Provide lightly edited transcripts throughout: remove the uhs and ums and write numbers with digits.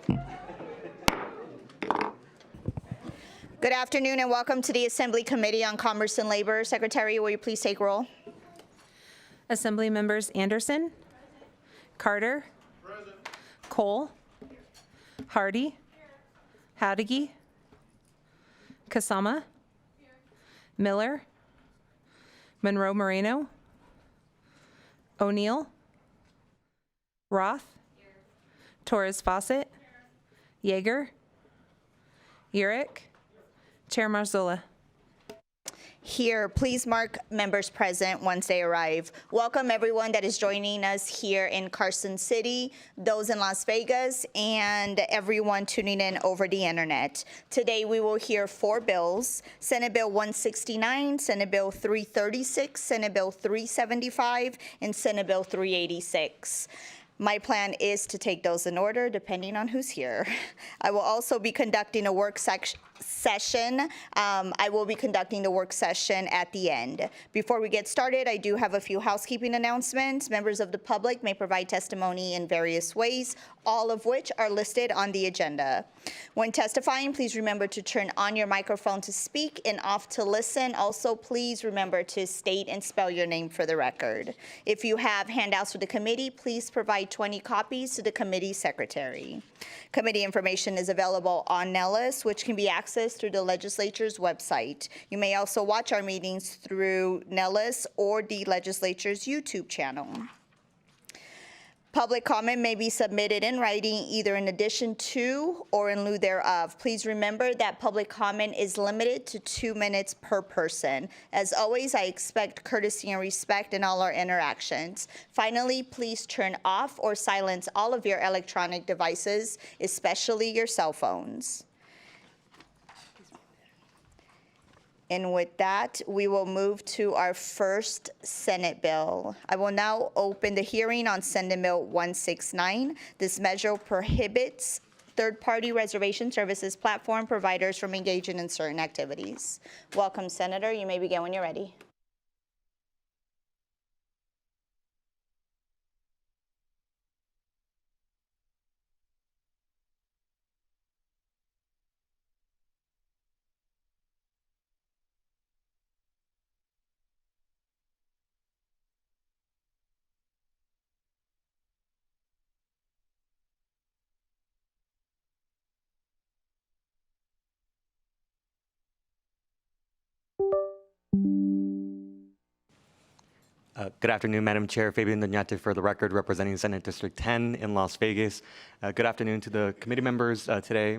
Good afternoon and welcome to the Assembly Committee on Commerce and Labor. Secretary, will you please take roll? Assembly members Anderson, Carter, present. Cole, Hardy, Hadigi, Kasama, Miller, Monroe Moreno, O'Neill, Roth, Torres Fawcett, Yeager, Urick, Chair Marzola. Here, please mark members present once they arrive. Welcome everyone that is joining us here in Carson City, those in Las Vegas, and everyone tuning in over the internet. Today we will hear 4 bills: Senate Bill 169, Senate Bill 336, Senate Bill 375, and Senate Bill 386. My plan is to take those in order, depending on who's here. I will also be conducting a work session. I will be conducting the work session at the end. Before we get started, I do have a few housekeeping announcements. Members of the public may provide testimony in various ways, all of which are listed on the agenda. When testifying, please remember to turn on your microphone to speak and off to listen. Also, please remember to state and spell your name for the record. If you have handouts for the committee, please provide 20 copies to the committee secretary. Committee information is available on Nellis, which can be accessed through the legislature's website. You may also watch our meetings through Nellis or the legislature's YouTube channel. Public comment may be submitted in writing, either in addition to or in lieu thereof. Please remember that public comment is limited to 2 minutes per person. As always, I expect courtesy and respect in all our interactions. Finally, please turn off or silence all of your electronic devices, especially your cell phones. And with that, we will move to our first Senate bill. I will now open the hearing on Senate Bill 169. This measure prohibits third-party reservation services platform providers from engaging in certain activities. Welcome, Senator. You may begin when you're ready. Good afternoon, Madam Chair. Fabian Doñate for the record, representing Senate District 10 in Las Vegas. Good afternoon to the committee members today.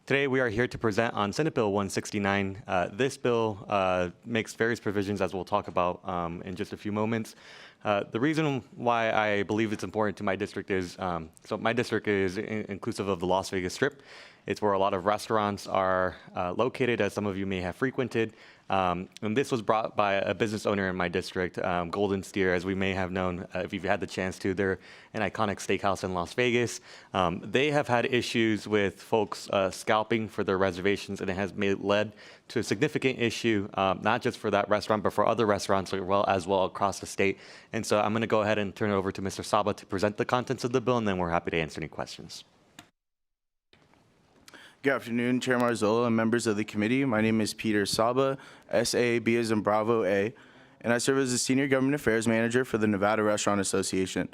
Today we are here to present on Senate Bill 169. This bill makes various provisions, as we'll talk about in just a few moments. The reason why I believe it's important to my district is, so my district is inclusive of the Las Vegas Strip. It's where a lot of restaurants are located, as some of you may have frequented. And this was brought by a business owner in my district, Golden Steer, as we may have known if you've had the chance to. They're an iconic steakhouse in Las Vegas. They have had issues with folks scalping for their reservations, and it has led to a significant issue, not just for that restaurant, but for other restaurants as well across the state. And so I'm going to go ahead and turn it over to Mr. Saba to present the contents of the bill, and then we're happy to answer any questions. Good afternoon, Chair Marzola and members of the committee. My name is Peter Saba, S-A-B as in Bravo A, and I serve as the Senior Government Affairs Manager for the Nevada Restaurant Association.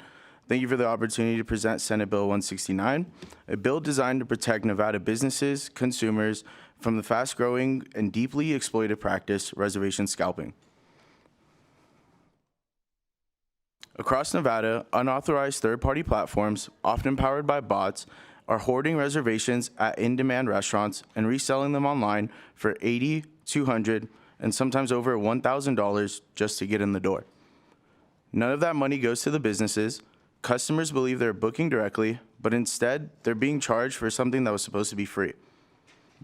Thank you for the opportunity to present Senate Bill 169, a bill designed to protect Nevada businesses, consumers, from the fast-growing and deeply exploited practice, reservation scalping. Across Nevada, unauthorized third-party platforms, often powered by bots, are hoarding reservations at in-demand restaurants and reselling them online for $80, $200, and sometimes over $1,000 just to get in the door. None of that money goes to the businesses. Customers believe they're booking directly, but instead, they're being charged for something that was supposed to be free.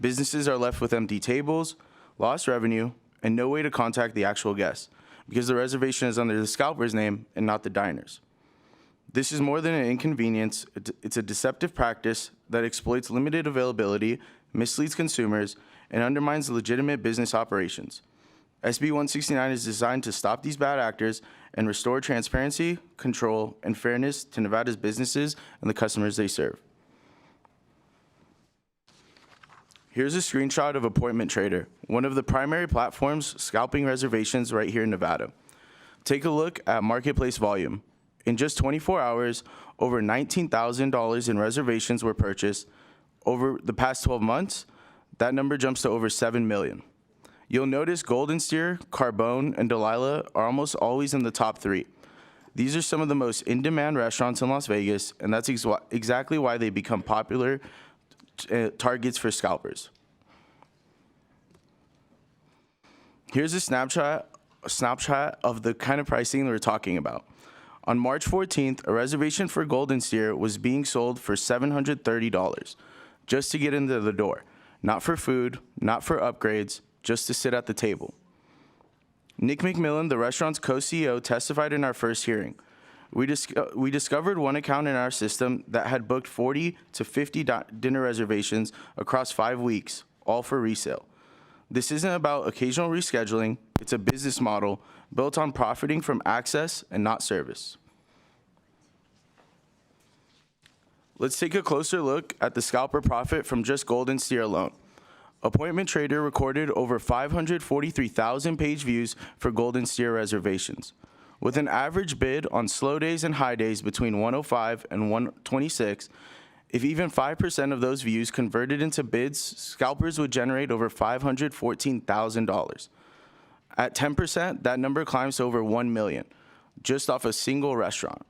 Businesses are left with empty tables, lost revenue, and no way to contact the actual guests because the reservation is under the scalper's name and not the diner's. This is more than an inconvenience. It's a deceptive practice that exploits limited availability, misleads consumers, and undermines legitimate business operations. SB 169 is designed to stop these bad actors and restore transparency, control, and fairness to Nevada's businesses and the customers they serve. Here's a screenshot of Appointment Trader, one of the primary platforms scalping reservations right here in Nevada. Take a look at marketplace volume. In just 24 hours, over $19,000 in reservations were purchased. Over the past 12 months, that number jumps to over 7 million. You'll notice Golden Steer, Carbone, and Delilah are almost always in the top 3. These are some of the most in-demand restaurants in Las Vegas, and that's exactly why they become popular targets for scalpers. Here's a snapshot of the kind of pricing we're talking about. On March 14th, a reservation for Golden Steer was being sold for $730 just to get into the door. Not for food, not for upgrades, just to sit at the table. Nick McMillan, the restaurant's co-CEO, testified in our first hearing. We discovered one account in our system that had booked 40 to 50 dinner reservations across 5 weeks, all for resale. This isn't about occasional rescheduling, it's a business model built on profiting from access and not service. Let's take a closer look at the scalper profit from just Golden Steer alone. Appointment Trader recorded over 543,000 page views for Golden Steer reservations. With an average bid on slow days and high days between 105 and 126, if even 5% of those views converted into bids, scalpers would generate over $514,000. At 10%, that number climbs to over 1 million, just off a single restaurant.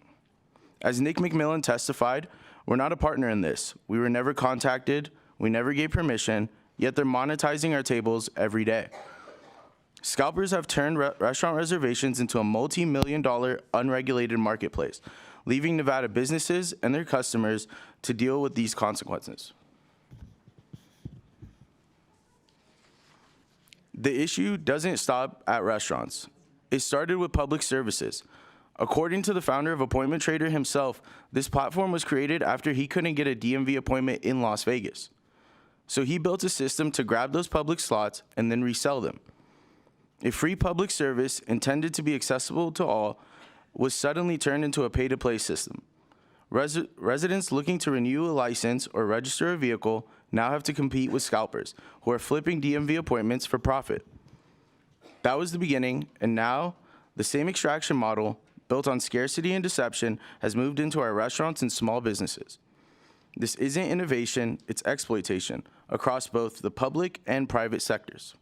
As Nick McMillan testified, we're not a partner in this. We were never contacted, we never gave permission, yet they're monetizing our tables every day. Scalpers have turned restaurant reservations into a multi-million-dollar unregulated marketplace, leaving Nevada businesses and their customers to deal with these consequences. The issue doesn't stop at restaurants. It started with public services. According to the founder of Appointment Trader himself, this platform was created after he couldn't get a DMV appointment in Las Vegas. So he built a system to grab those public slots and then resell them. A free public service intended to be accessible to all was suddenly turned into a pay-to-play system. Residents looking to renew a license or register a vehicle now have to compete with scalpers who are flipping DMV appointments for profit. That was the beginning, and now the same extraction model, built on scarcity and deception, has moved into our restaurants and small businesses. This isn't innovation, it's exploitation across both the public and private sectors.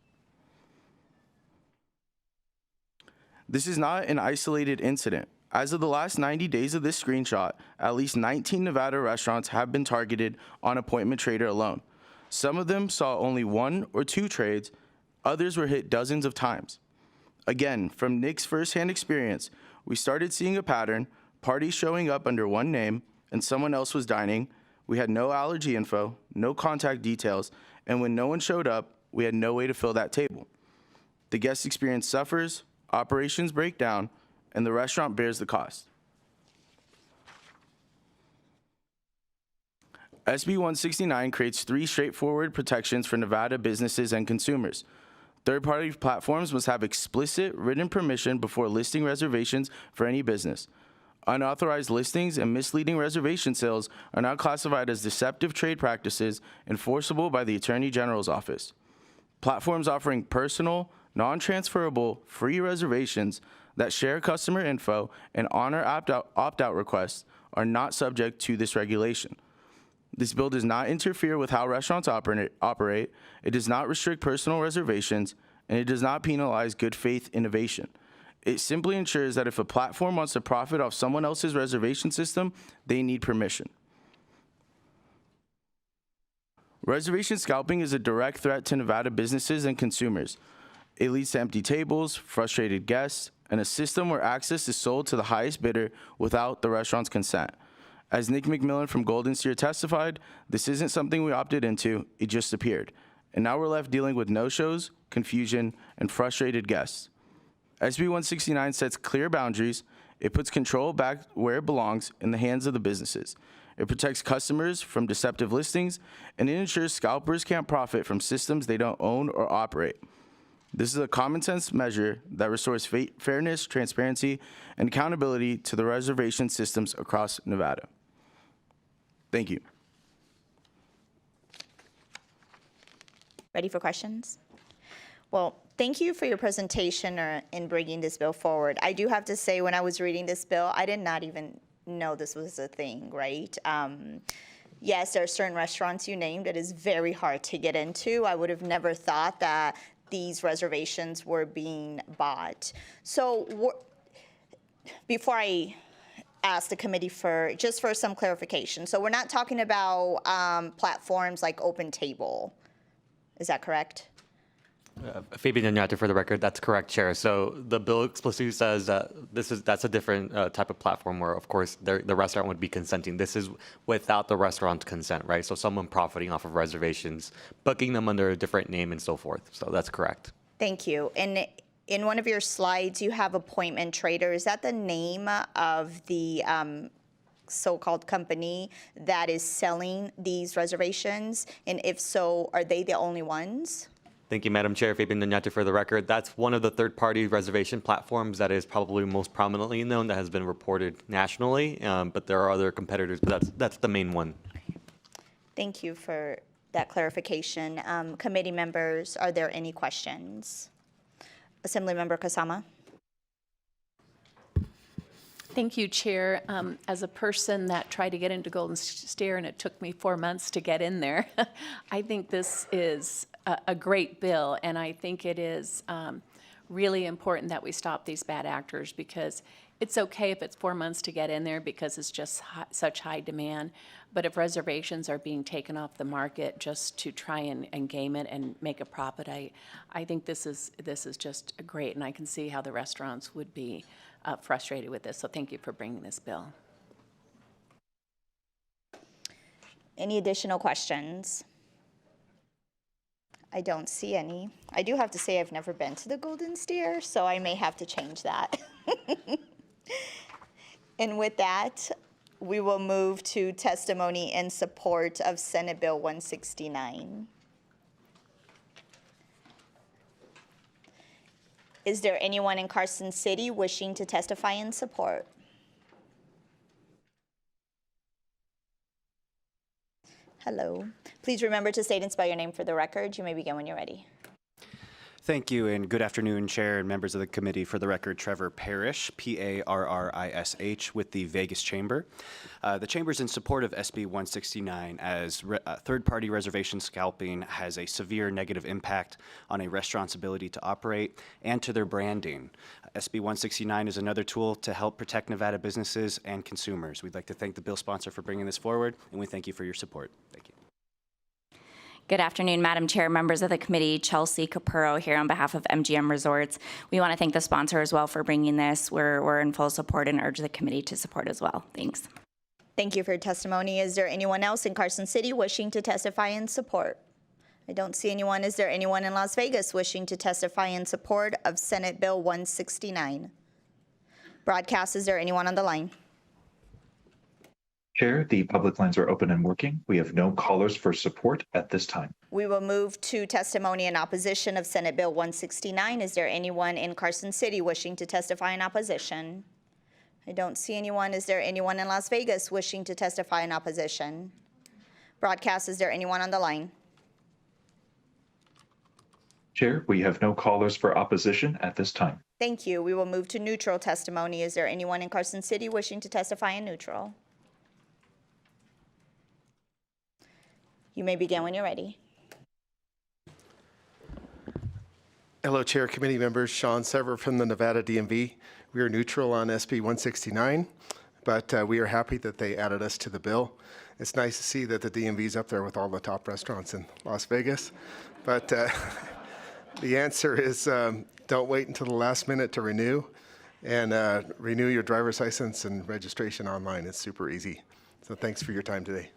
This is not an isolated incident. As of the last 90 days of this screenshot, at least 19 Nevada restaurants have been targeted on Appointment Trader alone. Some of them saw only 1 or 2 trades, others were hit dozens of times. Again, from Nick's firsthand experience, we started seeing a pattern, parties showing up under one name, and someone else was dining. We had no allergy info, no contact details, and when no one showed up, we had no way to fill that table. The guest experience suffers, operations break down, and the restaurant bears the cost. SB 169 creates 3 straightforward protections for Nevada businesses and consumers. Third-party platforms must have explicit written permission before listing reservations for any business. Unauthorized listings and misleading reservation sales are now classified as deceptive trade practices enforceable by the Attorney General's office. Platforms offering personal, non-transferable, free reservations that share customer info and honor opt-out requests are not subject to this regulation. This bill does not interfere with how restaurants operate, it does not restrict personal reservations, and it does not penalize good faith innovation. It simply ensures that if a platform wants to profit off someone else's reservation system, they need permission. Reservation scalping is a direct threat to Nevada businesses and consumers. It leads to empty tables, frustrated guests, and a system where access is sold to the highest bidder without the restaurant's consent. As Nick McMillan from Golden Steer testified, this isn't something we opted into, it just appeared. And now we're left dealing with no-shows, confusion, and frustrated guests. SB 169 sets clear boundaries, it puts control back where it belongs in the hands of the businesses. It protects customers from deceptive listings, and it ensures scalpers can't profit from systems they don't own or operate. This is a common sense measure that restores fairness, transparency, and accountability to the reservation systems across Nevada. Thank you. Ready for questions? Well, thank you for your presentation in bringing this bill forward. I do have to say, when I was reading this bill, I did not even know this was a thing, right? Yes, there are certain restaurants you named that is very hard to get into. I would have never thought that these reservations were being bought. So before I ask the committee for some clarification, so we're not talking about platforms like Open Table. Is that correct? Fabian Onyate for the record, that's correct, Chair. So the bill explicitly says that that's a different type of platform where, of course, the restaurant would be consenting. This is without the restaurant's consent, right? So someone profiting off of reservations, booking them under a different name and so forth. So that's correct. Thank you. And in one of your slides, you have Appointment Trader. Is that the name of the so-called company that is selling these reservations? And if so, are they the only ones? Thank you, Madam Chair. Fabian Onyate for the record. That's one of the third-party reservation platforms that is probably most prominently known that has been reported nationally, but there are other competitors, but that's the main one. Thank you for that clarification. Committee members, are there any questions? Assemblymember Kasama. Thank you, Chair. As a person that tried to get into Golden Stair and it took me 4 months to get in there, I think this is a great bill, and I think it is really important that we stop these bad actors, because it's okay if it's 4 months to get in there because it's just such high demand, but if reservations are being taken off the market just to try and game it and make a profit, I think this is just great, and I can see how the restaurants would be frustrated with this. So thank you for bringing this bill. Any additional questions? I don't see any. I do have to say I've never been to the Golden Stair, so I may have to change that. And with that, we will move to testimony in support of Senate Bill 169. Is there anyone in Carson City wishing to testify in support? Hello. Please remember to state and spell your name for the record. You may begin when you're ready. Thank you, and good afternoon, Chair and members of the committee. For the record, Trevor Parrish, P-A-R-R-I-S-H, with the Vegas Chamber. The Chamber is in support of SB 169, as third-party reservation scalping has a severe negative impact on a restaurant's ability to operate and to their branding. SB 169 is another tool to help protect Nevada businesses and consumers. We'd like to thank the bill sponsor for bringing this forward, and we thank you for your support. Thank you. Good afternoon, Madam Chair, members of the committee. Chelsea Capurro here on behalf of MGM Resorts. We want to thank the sponsor as well for bringing this. We're in full support and urge the committee to support as well. Thanks. Thank you for your testimony. Is there anyone else in Carson City wishing to testify in support? I don't see anyone. Is there anyone in Las Vegas wishing to testify in support of Senate Bill 169? Broadcast, is there anyone on the line? Chair, the public lines are open and working. We have no callers for support at this time. We will move to testimony in opposition of Senate Bill 169. Is there anyone in Carson City wishing to testify in opposition? I don't see anyone. Is there anyone in Las Vegas wishing to testify in opposition? Broadcast, is there anyone on the line? Chair, we have no callers for opposition at this time. Thank you. We will move to neutral testimony. Is there anyone in Carson City wishing to testify in neutral? You may begin when you're ready. Hello, Chair, committee members. Sean Sever from the Nevada DMV. We are neutral on SB 169, but we are happy that they added us to the bill. It's nice to see that the DMV is up there with all the top restaurants in Las Vegas. But the answer is don't wait until the last minute to renew, and renew your driver's license and registration online. It's super easy. So thanks for your time today.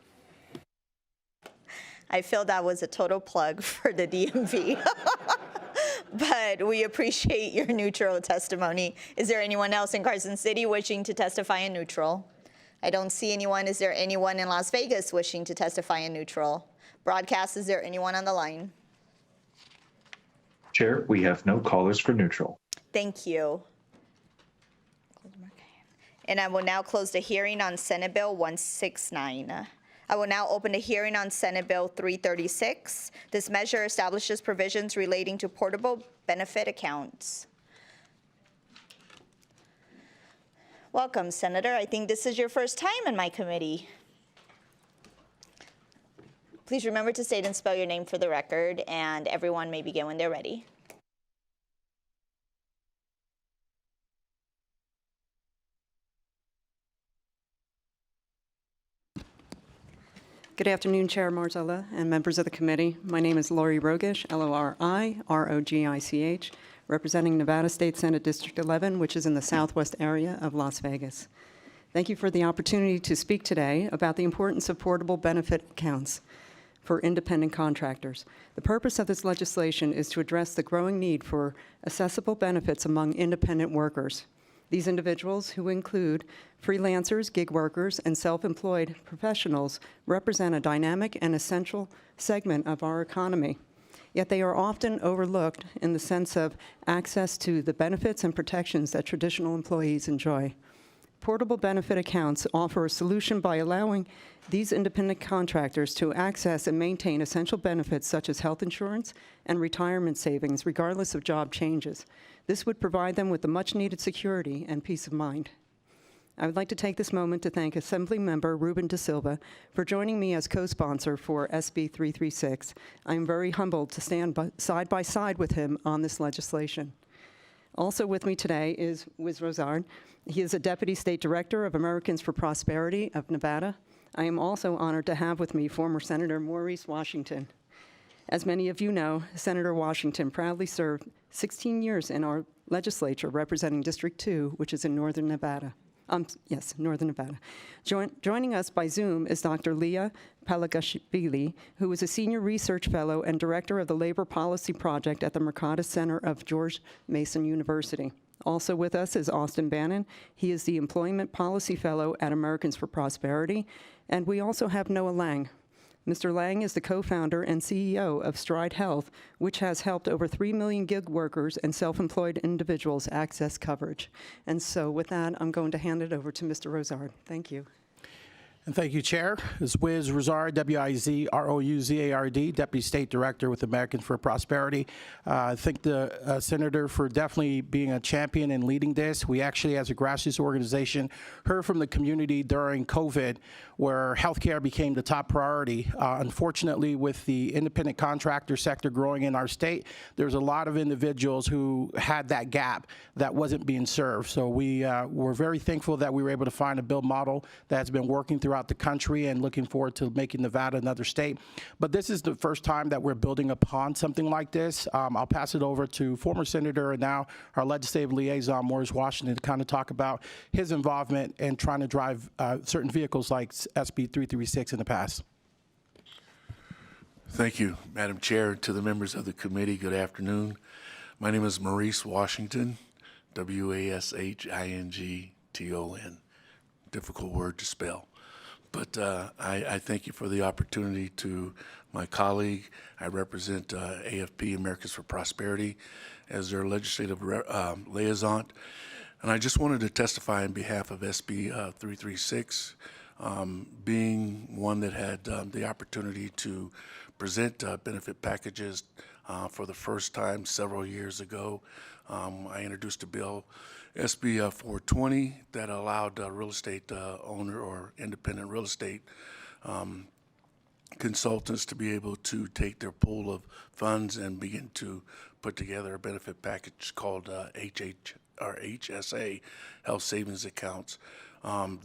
I feel that was a total plug for the DMV. But we appreciate your neutral testimony. Is there anyone else in Carson City wishing to testify in neutral? I don't see anyone. Is there anyone in Las Vegas wishing to testify in neutral? Broadcast, is there anyone on the line? Chair, we have no callers for neutral. Thank you. And I will now close the hearing on Senate Bill 169. I will now open a hearing on Senate Bill 336. This measure establishes provisions relating to portable benefit accounts. Welcome, Senator. I think this is your first time in my committee. Please remember to state and spell your name for the record, and everyone may begin when they're ready. Good afternoon, Chair Marzella and members of the committee. My name is Lori Rogich, L-O-R-I-R-O-G-I-C-H, representing Nevada State Senate District 11, which is in the southwest area of Las Vegas. Thank you for the opportunity to speak today about the importance of portable benefit accounts for independent contractors. The purpose of this legislation is to address the growing need for accessible benefits among independent workers. These individuals, who include freelancers, gig workers, and self-employed professionals, represent a dynamic and essential segment of our economy. Yet they are often overlooked in the sense of access to the benefits and protections that traditional employees enjoy. Portable benefit accounts offer a solution by allowing these independent contractors to access and maintain essential benefits such as health insurance and retirement savings, regardless of job changes. This would provide them with the much-needed security and peace of mind. I would like to take this moment to thank Assembly Member Ruben De Silva for joining me as co-sponsor for SB 336. I am very humbled to stand side by side with him on this legislation. Also with me today is Wiz Rosard. He is a Deputy State Director of Americans for Prosperity of Nevada. I am also honored to have with me former Senator Maurice Washington. As many of you know, Senator Washington proudly served 16 years in our legislature representing District 2, which is in northern Nevada. Northern Nevada. Joining us by Zoom is Dr. Leah Palagashvili, who is a Senior Research Fellow and Director of the Labor Policy Project at the Mercatus Center of George Mason University. Also with us is Austin Bannon. He is the Employment Policy Fellow at Americans for Prosperity. And we also have Noah Lang. Mr. Lang is the co-founder and CEO of Stride Health, which has helped over 3 million gig workers and self-employed individuals access coverage. And so with that, I'm going to hand it over to Mr. Rosard. Thank you. And thank you, Chair. This is Wiz Rosard, W-I-Z-R-O-U-Z-A-R-D, Deputy State Director with Americans for Prosperity. I thank the Senator for definitely being a champion and leading this. We actually, as a grassroots organization, heard from the community during COVID where healthcare became the top priority. Unfortunately, with the independent contractor sector growing in our state, there's a lot of individuals who had that gap that wasn't being served. So we're very thankful that we were able to find a bill model that's been working throughout the country and looking forward to making Nevada another state. But this is the first time that we're building upon something like this. I'll pass it over to former Senator and now our legislative liaison, Maurice Washington, to kind of talk about his involvement in trying to drive certain vehicles like SB 336 in the past. Thank you, Madam Chair. To the members of the committee, good afternoon. My name is Maurice Washington, W-A-S-H-I-N-G-T-O-N. Difficult word to spell. But I thank you for the opportunity to my colleague. I represent AFP, Americans for Prosperity, as their legislative liaison. And I just wanted to testify on behalf of SB 336, being one that had the opportunity to present benefit packages for the first time several years ago. I introduced a bill, SB 420, that allowed real estate owner or independent real estate consultants to be able to take their pool of funds and begin to put together a benefit package called HSA, Health Savings Accounts.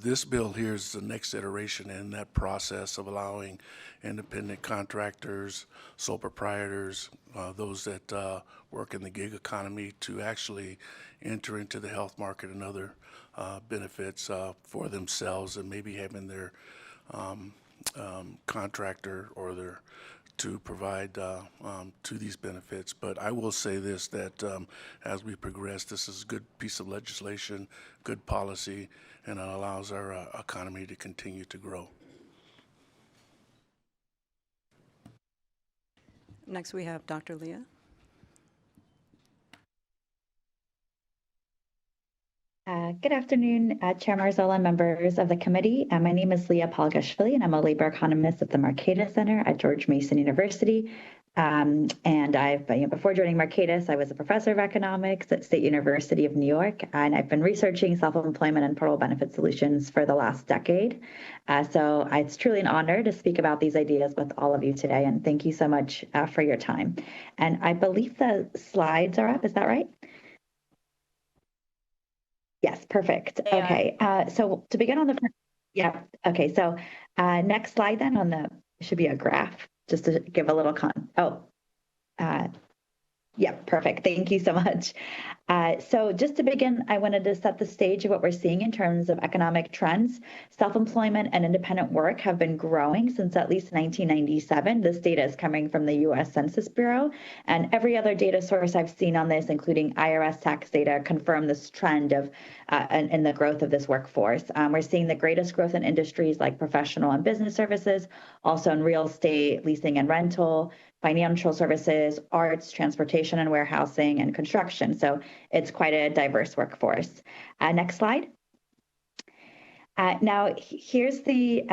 This bill here is the next iteration in that process of allowing independent contractors, sole proprietors, those that work in the gig economy to actually enter into the health market and other benefits for themselves, and maybe having their contractor or their to provide to these benefits. But I will say this, that as we progress, this is a good piece of legislation, good policy, and it allows our economy to continue to grow. Next, we have Dr. Leah. Good afternoon, Chair Marzola, members of the committee. My name is Leah Palgashvili, and I'm a labor economist at the Marqueta Center at George Mason University. And before joining Marquetas, I was a professor of economics at State University of New York, and I've been researching self-employment and portable benefit solutions for the last decade. So it's truly an honor to speak about these ideas with all of you today, and thank you so much for your time. And I believe the slides are up, is that right? Yes, perfect. Okay, so to begin on the front, yeah, okay, so next slide then on the, should be a graph, just to give a little yeah, perfect. Thank you so much. So just to begin, I wanted to set the stage of what we're seeing in terms of economic trends. Self-employment and independent work have been growing since at least 1997. This data is coming from the U.S. Census Bureau, and every other data source I've seen on this, including IRS tax data, confirm this trend of in the growth of this workforce. We're seeing the greatest growth in industries like professional and business services, also in real estate, leasing and rental, financial services, arts, transportation and warehousing, and construction. So it's quite a diverse workforce. Next slide. Now, here's the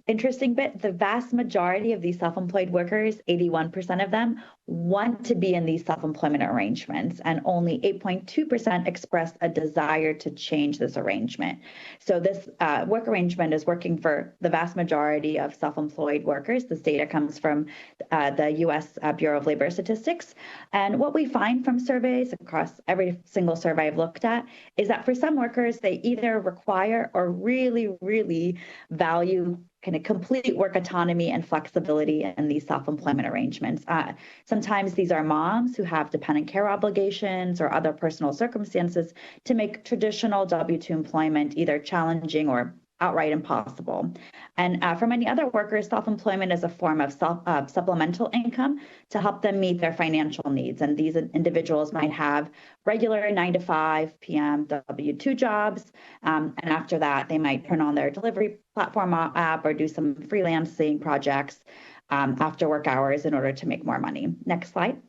interesting bit. The vast majority of these self-employed workers, 81% of them, want to be in these self-employment arrangements, and only 8.2% expressed a desire to change this arrangement. So this work arrangement is working for the vast majority of self-employed workers. This data comes from the U.S. Bureau of Labor Statistics. And what we find from surveys across every single survey I've looked at is that for some workers, they either require or really value kind of complete work autonomy and flexibility in these self-employment arrangements. Sometimes these are moms who have dependent care obligations or other personal circumstances to make traditional W-2 employment either challenging or outright impossible. And for many other workers, self-employment is a form of supplemental income to help them meet their financial needs. And these individuals might have regular 9 to 5 p.m. W-2 jobs. And after that, they might turn on their delivery platform app or do some freelancing projects after work hours in order to make more money. Next slide.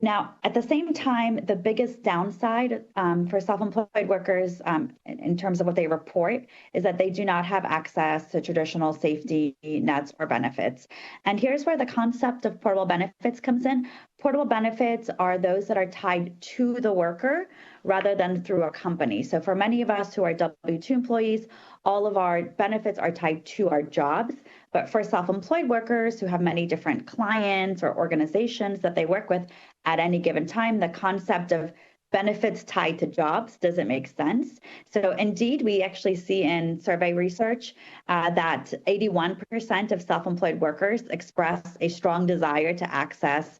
Now, at the same time, the biggest downside for self-employed workers in terms of what they report is that they do not have access to traditional safety nets or benefits. And here's where the concept of portable benefits comes in. Portable benefits are those that are tied to the worker rather than through a company. So for many of us who are W-2 employees, all of our benefits are tied to our jobs. But for self-employed workers who have many different clients or organizations that they work with at any given time, the concept of benefits tied to jobs doesn't make sense. So indeed, we actually see in survey research that 81% of self-employed workers express a strong desire to access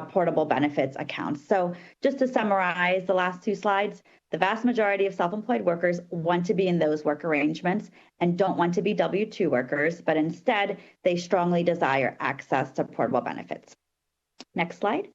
portable benefits accounts. So just to summarize the last two slides, the vast majority of self-employed workers want to be in those work arrangements and don't want to be W-2 workers, but instead they strongly desire access to portable benefits. Next slide.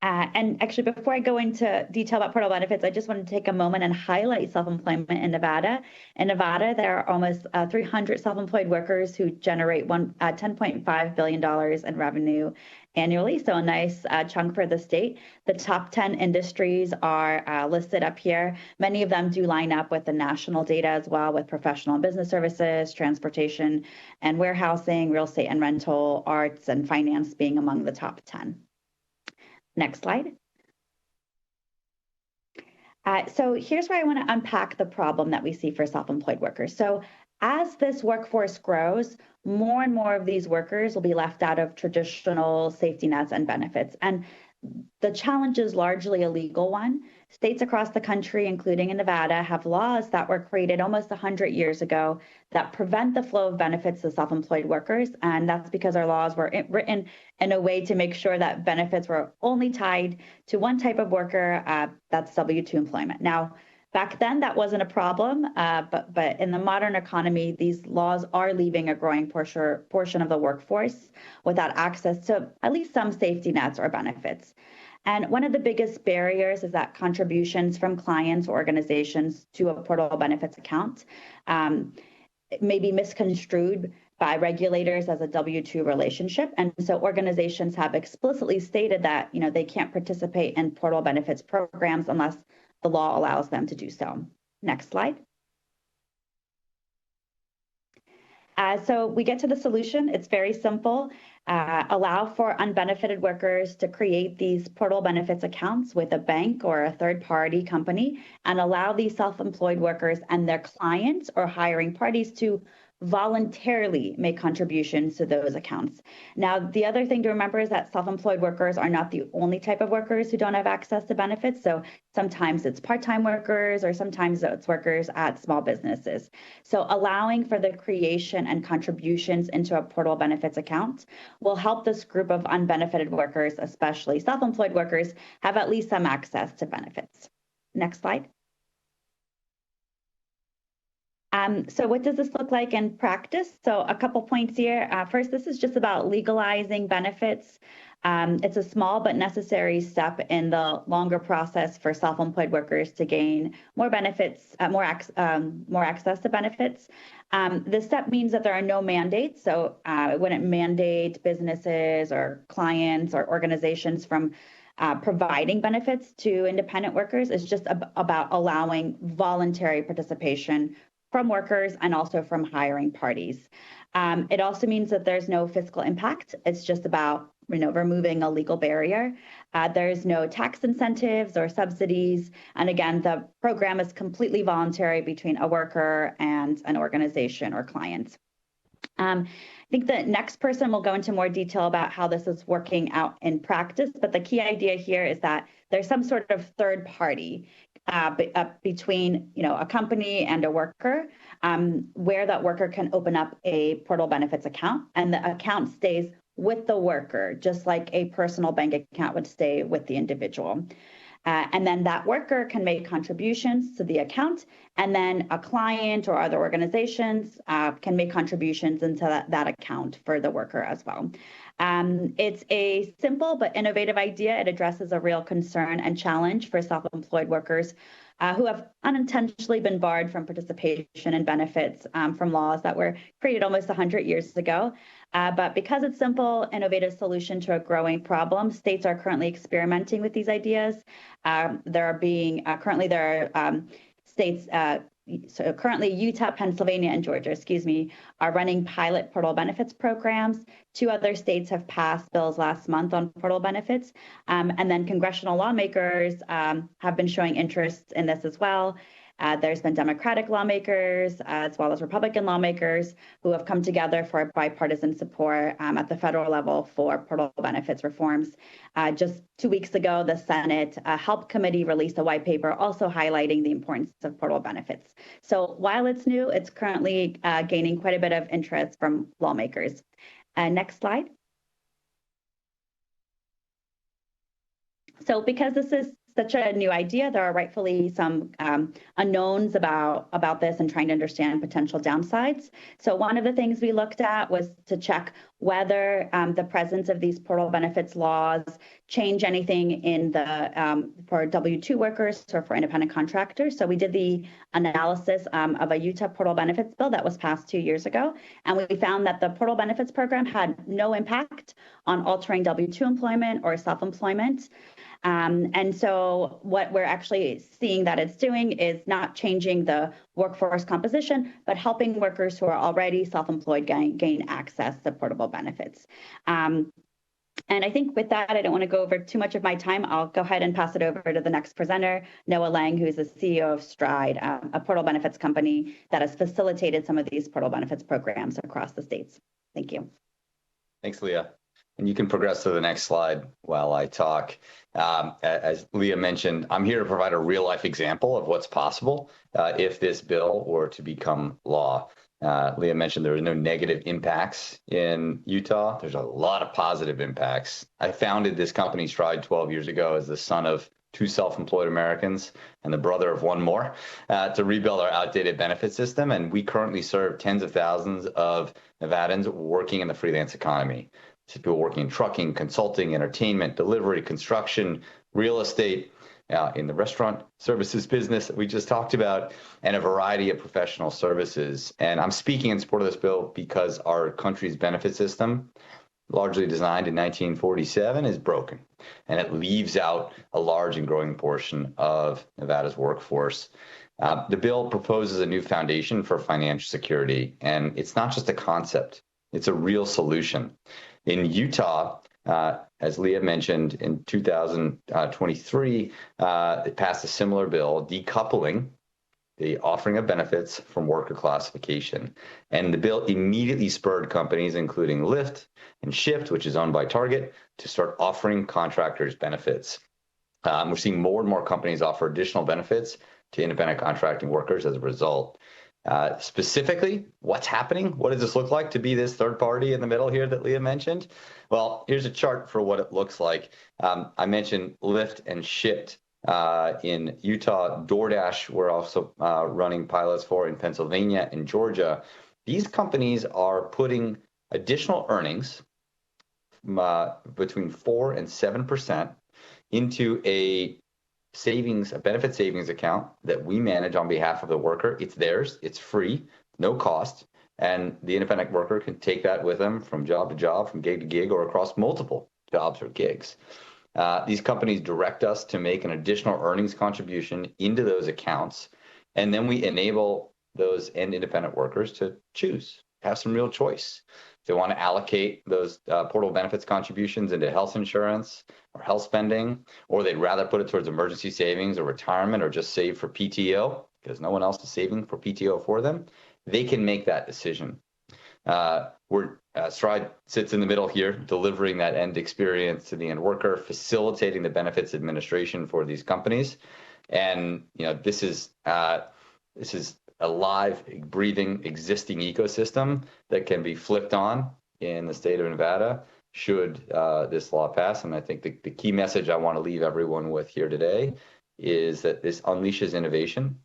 And actually, before I go into detail about portable benefits, I just want to take a moment and highlight self-employment in Nevada. In Nevada, there are almost 300 self-employed workers who generate $10.5 billion in revenue annually, so a nice chunk for the state. The top 10 industries are listed up here. Many of them do line up with the national data as well, with professional and business services, transportation and warehousing, real estate and rental, arts, and finance being among the top 10. Next slide. So here's where I want to unpack the problem that we see for self-employed workers. So as this workforce grows, more and more of these workers will be left out of traditional safety nets and benefits. And the challenge is largely a legal one. States across the country, including in Nevada, have laws that were created almost 100 years ago that prevent the flow of benefits to self-employed workers. And that's because our laws were written in a way to make sure that benefits were only tied to one type of worker, that's W-2 employment. Now, back then, that wasn't a problem, but in the modern economy, these laws are leaving a growing portion of the workforce without access to at least some safety nets or benefits. And one of the biggest barriers is that contributions from clients or organizations to a portable benefits account may be misconstrued by regulators as a W-2 relationship. And so organizations have explicitly stated that, they can't participate in portable benefits programs unless the law allows them to do so. Next slide. So we get to the solution. It's very simple. Allow for unbenefited workers to create these portable benefits accounts with a bank or a third-party company, and allow these self-employed workers and their clients or hiring parties to voluntarily make contributions to those accounts. Now, the other thing to remember is that self-employed workers are not the only type of workers who don't have access to benefits. So sometimes it's part-time workers, or sometimes it's workers at small businesses. So allowing for the creation and contributions into a portable benefits account will help this group of unbenefited workers, especially self-employed workers, have at least some access to benefits. Next slide. So what does this look like in practice? So a couple points here. First, this is just about legalizing benefits. It's a small but necessary step in the longer process for self-employed workers to gain more benefits, more access to benefits. This step means that there are no mandates. So it wouldn't mandate businesses or clients or organizations from providing benefits to independent workers. It's just about allowing voluntary participation from workers and also from hiring parties. It also means that there's no fiscal impact. It's just about removing a legal barrier. There's no tax incentives or subsidies. And again, the program is completely voluntary between a worker and an organization or client. I think the next person will go into more detail about how this is working out in practice, but the key idea here is that there's some sort of third party between a company and a worker, where that worker can open up a portable benefits account, and the account stays with the worker, just like a personal bank account would stay with the individual. And then that worker can make contributions to the account, and then a client or other organizations can make contributions into that account for the worker as well. It's a simple but innovative idea. It addresses a real concern and challenge for self-employed workers who have unintentionally been barred from participation in benefits from laws that were created almost 100 years ago. But because it's a simple, innovative solution to a growing problem, states are currently experimenting with these ideas. Currently Utah, Pennsylvania, and Georgia, are running pilot portable benefits programs. 2 other states have passed bills last month on portable benefits. And then congressional lawmakers have been showing interest in this as well. There's been Democratic lawmakers as well as Republican lawmakers who have come together for bipartisan support at the federal level for portable benefits reforms. Just 2 weeks ago, the Senate Help Committee released a white paper also highlighting the importance of portable benefits. So while it's new, it's currently gaining quite a bit of interest from lawmakers. Next slide. So because this is such a new idea, there are rightfully some unknowns about this and trying to understand potential downsides. So one of the things we looked at was to check whether the presence of these portable benefits laws change anything in the for W-2 workers or for independent contractors. So we did the analysis of a Utah portable benefits bill that was passed 2 years ago, and we found that the portable benefits program had no impact on altering W-2 employment or self-employment. And so what we're actually seeing that it's doing is not changing the workforce composition, but helping workers who are already self-employed gain access to portable benefits. And I think with that, I don't want to go over too much of my time. I'll go ahead and pass it over to the next presenter, Noah Lang, who is the CEO of Stride, a portable benefits company that has facilitated some of these portable benefits programs across the states. Thank you. Thanks, Leah. And you can progress to the next slide while I talk. As Leah mentioned, I'm here to provide a real-life example of what's possible if this bill were to become law. Leah mentioned there are no negative impacts in Utah. There's a lot of positive impacts. I founded this company, Stride, 12 years ago as the son of 2 self-employed Americans and the brother of 1 more to rebuild our outdated benefit system. And we currently serve tens of thousands of Nevadans working in the freelance economy. So people working in trucking, consulting, entertainment, delivery, construction, real estate. in the restaurant services business that we just talked about, and a variety of professional services. And I'm speaking in support of this bill because our country's benefit system, largely designed in 1947, is broken, and it leaves out a large and growing portion of Nevada's workforce. The bill proposes a new foundation for financial security, and it's not just a concept, it's a real solution. In Utah, as Leah mentioned, in 2023, it passed a similar bill decoupling the offering of benefits from worker classification. And the bill immediately spurred companies, including Lyft and Shift, which is owned by Target, to start offering contractors benefits. We're seeing more and more companies offer additional benefits to independent contracting workers as a result. Specifically, what's happening? What does this look like to be this third party in the middle here that Leah mentioned? Well, here's a chart for what it looks like. I mentioned Lyft and Shipt in Utah. DoorDash, we're also running pilots for in Pennsylvania and Georgia. These companies are putting additional earnings between 4 and 7% into a benefit savings account that we manage on behalf of the worker. It's theirs, it's free, no cost, and the independent worker can take that with them from job to job, from gig to gig, or across multiple jobs or gigs. These companies direct us to make an additional earnings contribution into those accounts, and then we enable those end independent workers to choose, have some real choice. If they want to allocate those portable benefits contributions into health insurance or health spending, or they'd rather put it towards emergency savings or retirement, or just save for PTO because no one else is saving for PTO for them, they can make that decision. Stride sits in the middle here, delivering that end experience to the end worker, facilitating the benefits administration for these companies. And this is a live, breathing, existing ecosystem that can be flipped on in the state of Nevada should this law pass. And I think the key message I want to leave everyone with here today is that this unleashes innovation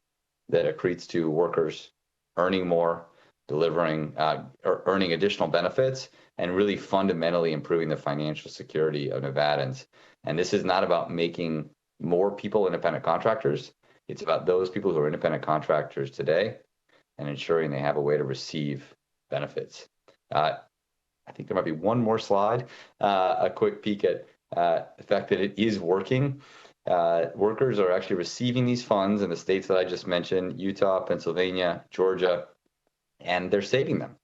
that accretes to workers earning more, delivering or earning additional benefits, and really fundamentally improving the financial security of Nevadans. And this is not about making more people independent contractors. It's about those people who are independent contractors today and ensuring they have a way to receive benefits. I think there might be one more slide, a quick peek at the fact that it is working. Workers are actually receiving these funds in the states that I just mentioned, Utah, Pennsylvania, Georgia, and they're saving them.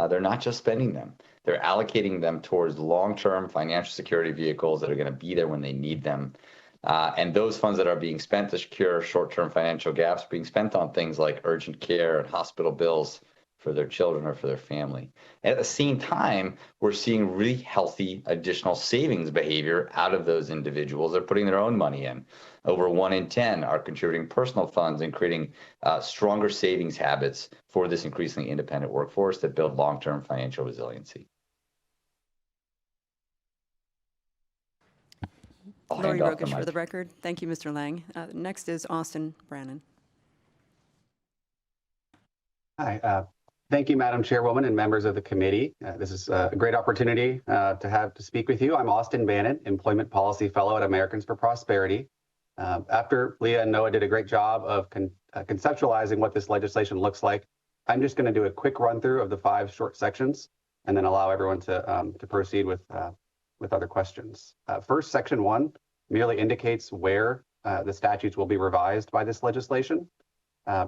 They're not just spending them. They're allocating them towards long-term financial security vehicles that are going to be there when they need them. And those funds that are being spent to cure short-term financial gaps are being spent on things like urgent care and hospital bills for their children or for their family. At the same time, we're seeing really healthy additional savings behavior out of those individuals. They're putting their own money in. Over 1 in 10 are contributing personal funds and creating stronger savings habits for this increasingly independent workforce that build long-term financial resiliency. Lori Rogish for the record. Thank you, Mr. Lang. Next is Austin Brannon. Hi. Thank you, Madam Chairwoman and members of the committee. This is a great opportunity to speak with you. I'm Austin Bannon, Employment Policy Fellow at Americans for Prosperity. After Leah and Noah did a great job of conceptualizing what this legislation looks like, I'm just going to do a quick run through of the 5 short sections and then allow everyone to proceed with other questions. First, Section 1 merely indicates where the statutes will be revised by this legislation.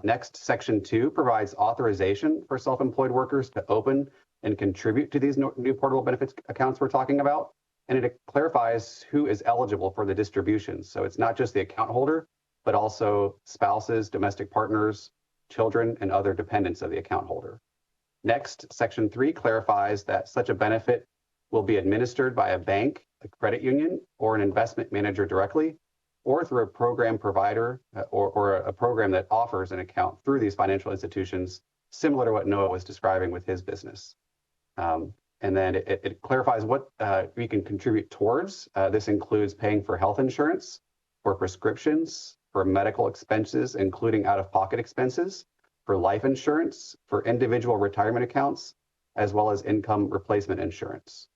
Next, Section 2 provides authorization for self-employed workers to open and contribute to these new portable benefits accounts we're talking about. And it clarifies who is eligible for the distributions. So it's not just the account holder, but also spouses, domestic partners, children, and other dependents of the account holder. Next, Section 3 clarifies that such a benefit will be administered by a bank, a credit union, or an investment manager directly, or through a program provider or a program that offers an account through these financial institutions, similar to what Noah was describing with his business. And then it clarifies what we can contribute towards. This includes paying for health insurance, for prescriptions, for medical expenses, including out-of-pocket expenses, for life insurance, for individual retirement accounts, as well as income replacement insurance.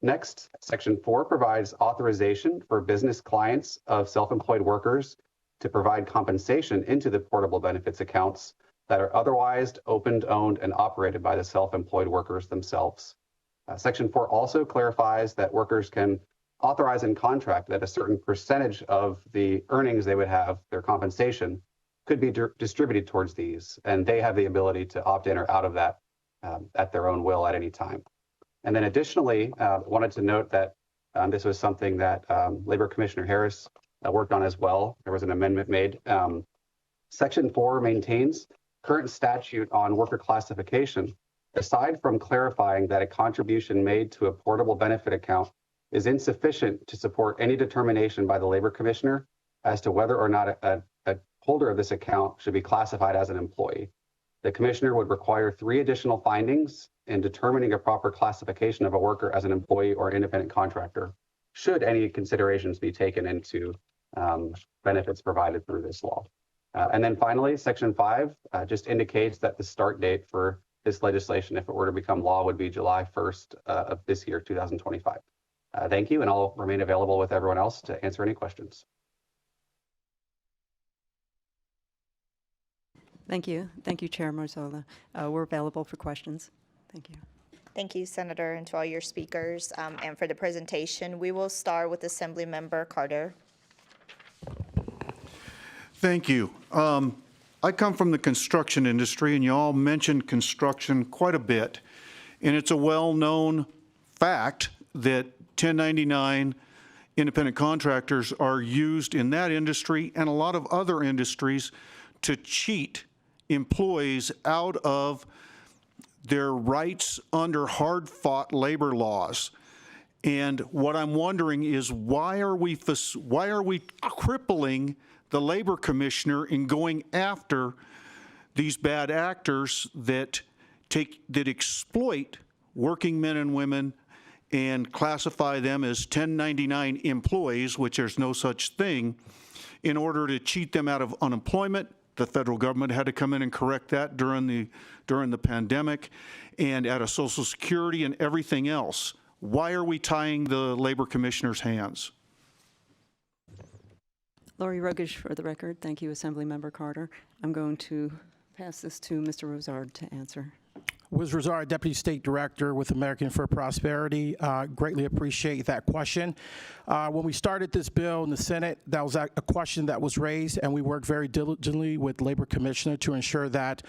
Next, Section 4 provides authorization for business clients of self-employed workers to provide compensation into the portable benefits accounts that are otherwise opened, owned, and operated by the self-employed workers themselves. Section 4 also clarifies that workers can authorize and contract that a certain percentage of the earnings they would have, their compensation, could be distributed towards these, and they have the ability to opt in or out of that at their own will at any time. And then additionally, wanted to note that this was something that Labor Commissioner Harris worked on as well. There was an amendment made. Section 4 maintains current statute on worker classification, aside from clarifying that a contribution made to a portable benefit account is insufficient to support any determination by the Labor Commissioner as to whether or not a holder of this account should be classified as an employee. The Commissioner would require 3 additional findings in determining a proper classification of a worker as an employee or independent contractor, should any considerations be taken into benefits provided through this law. And then finally, Section 5 just indicates that the start date for this legislation, if it were to become law, would be July 1st of this year, 2025. Thank you, and I'll remain available with everyone else to answer any questions. Thank you. Thank you, Chair Marzola. We're available for questions. Thank you. Thank you, Senator, and to all your speakers. And for the presentation, we will start with Assemblymember Carter. Thank you. I come from the construction industry, and you all mentioned construction quite a bit. And it's a well-known fact that 1099 independent contractors are used in that industry and a lot of other industries to cheat employees out of their rights under hard-fought labor laws. And what I'm wondering is why are we crippling the Labor Commissioner in going after these bad actors that exploit working men and women and classify them as 1099 employees, which there's no such thing, in order to cheat them out of unemployment. The federal government had to come in and correct that during the pandemic, and out of Social Security and everything else. Why are we tying the Labor Commissioner's hands? Lori Rugish for the record. Thank you, Assemblymember Carter. I'm going to pass this to Mr. Rosard to answer. Wiz Rosard, Deputy State Director with American for Prosperity. Greatly appreciate that question. When we started this bill in the Senate, that was a question that was raised, and we worked very diligently with Labor Commissioner to ensure that,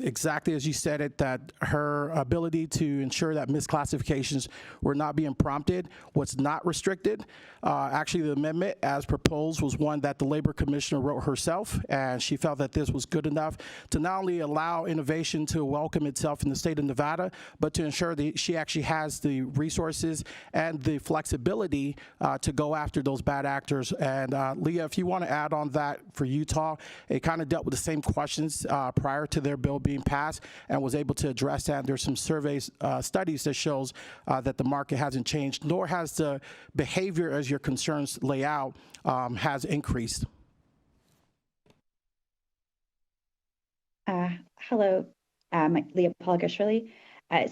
exactly as you said it, that her ability to ensure that misclassifications were not being prompted was not restricted. Actually, the amendment as proposed was one that the Labor Commissioner wrote herself, and she felt that this was good enough to not only allow innovation to welcome itself in the state of Nevada, but to ensure that she actually has the resources and the flexibility to go after those bad actors. And Leah, if you want to add on that for Utah, it kind of dealt with the same questions prior to their bill being passed and was able to address that. And there's some surveys, studies that shows that the market hasn't changed, nor has the behavior as your concerns lay out has increased. Hello, Leah Polgashvili.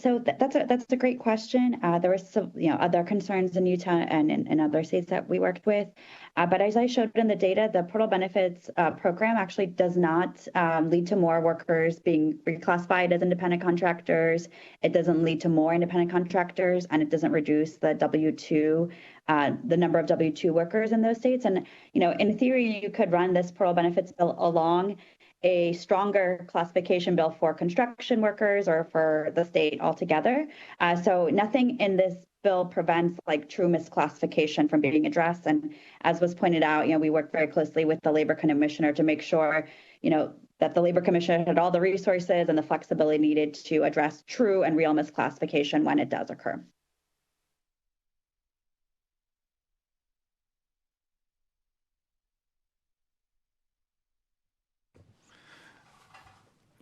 So that's a great question. There were some other concerns in Utah and in other states that we worked with, but as I showed in the data, the portal benefits program actually does not lead to more workers being reclassified as independent contractors. It doesn't lead to more independent contractors, and it doesn't reduce the W-2, the number of W-2 workers in those states. And in theory, you could run this portal benefits bill along a stronger classification bill for construction workers or for the state altogether. So nothing in this bill prevents true misclassification from being addressed. And as was pointed out, we worked very closely with the Labor Commissioner to make sure, that the Labor Commissioner had all the resources and the flexibility needed to address true and real misclassification when it does occur.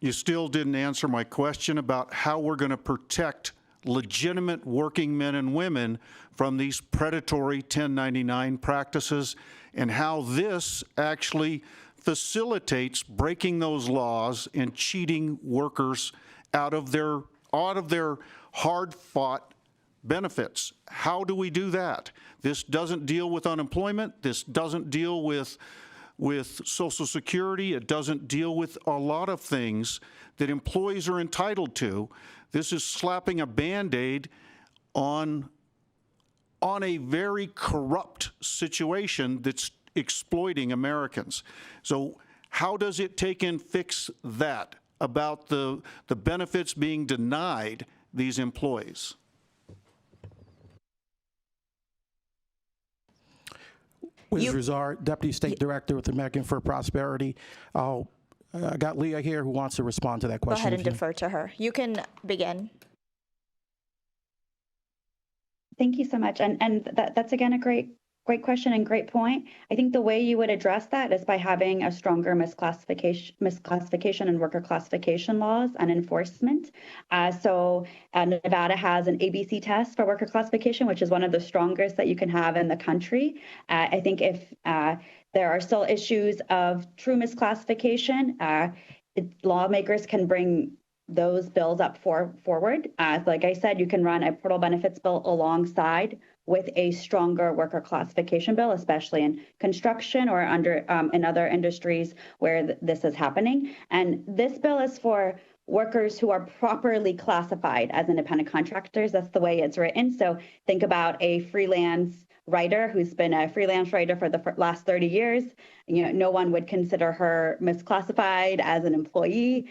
You still didn't answer my question about how we're going to protect legitimate working men and women from these predatory 1099 practices, and how this actually facilitates breaking those laws and cheating workers out of their hard-fought benefits. How do we do that? This doesn't deal with unemployment. This doesn't deal with Social Security. It doesn't deal with a lot of things that employees are entitled to. This is slapping a Band-Aid on a very corrupt situation that's exploiting Americans. So how does it take and fix that about the benefits being denied these employees? Wiz Rizar, Deputy State Director with the American for Prosperity. I got Leah here who wants to respond to that question. Go ahead and defer to her. You can begin. Thank you so much. And that's again a great question and great point. I think the way you would address that is by having a stronger misclassification and worker classification laws and enforcement. So Nevada has an ABC test for worker classification, which is one of the strongest that you can have in the country. I think if there are still issues of true misclassification, lawmakers can bring those bills up forward. Like I said, you can run a portal benefits bill alongside with a stronger worker classification bill, especially in construction or in other industries where this is happening. And this bill is for workers who are properly classified as independent contractors. That's the way it's written. So think about a freelance writer who's been a freelance writer for the last 30 years. No one would consider her misclassified as an employee.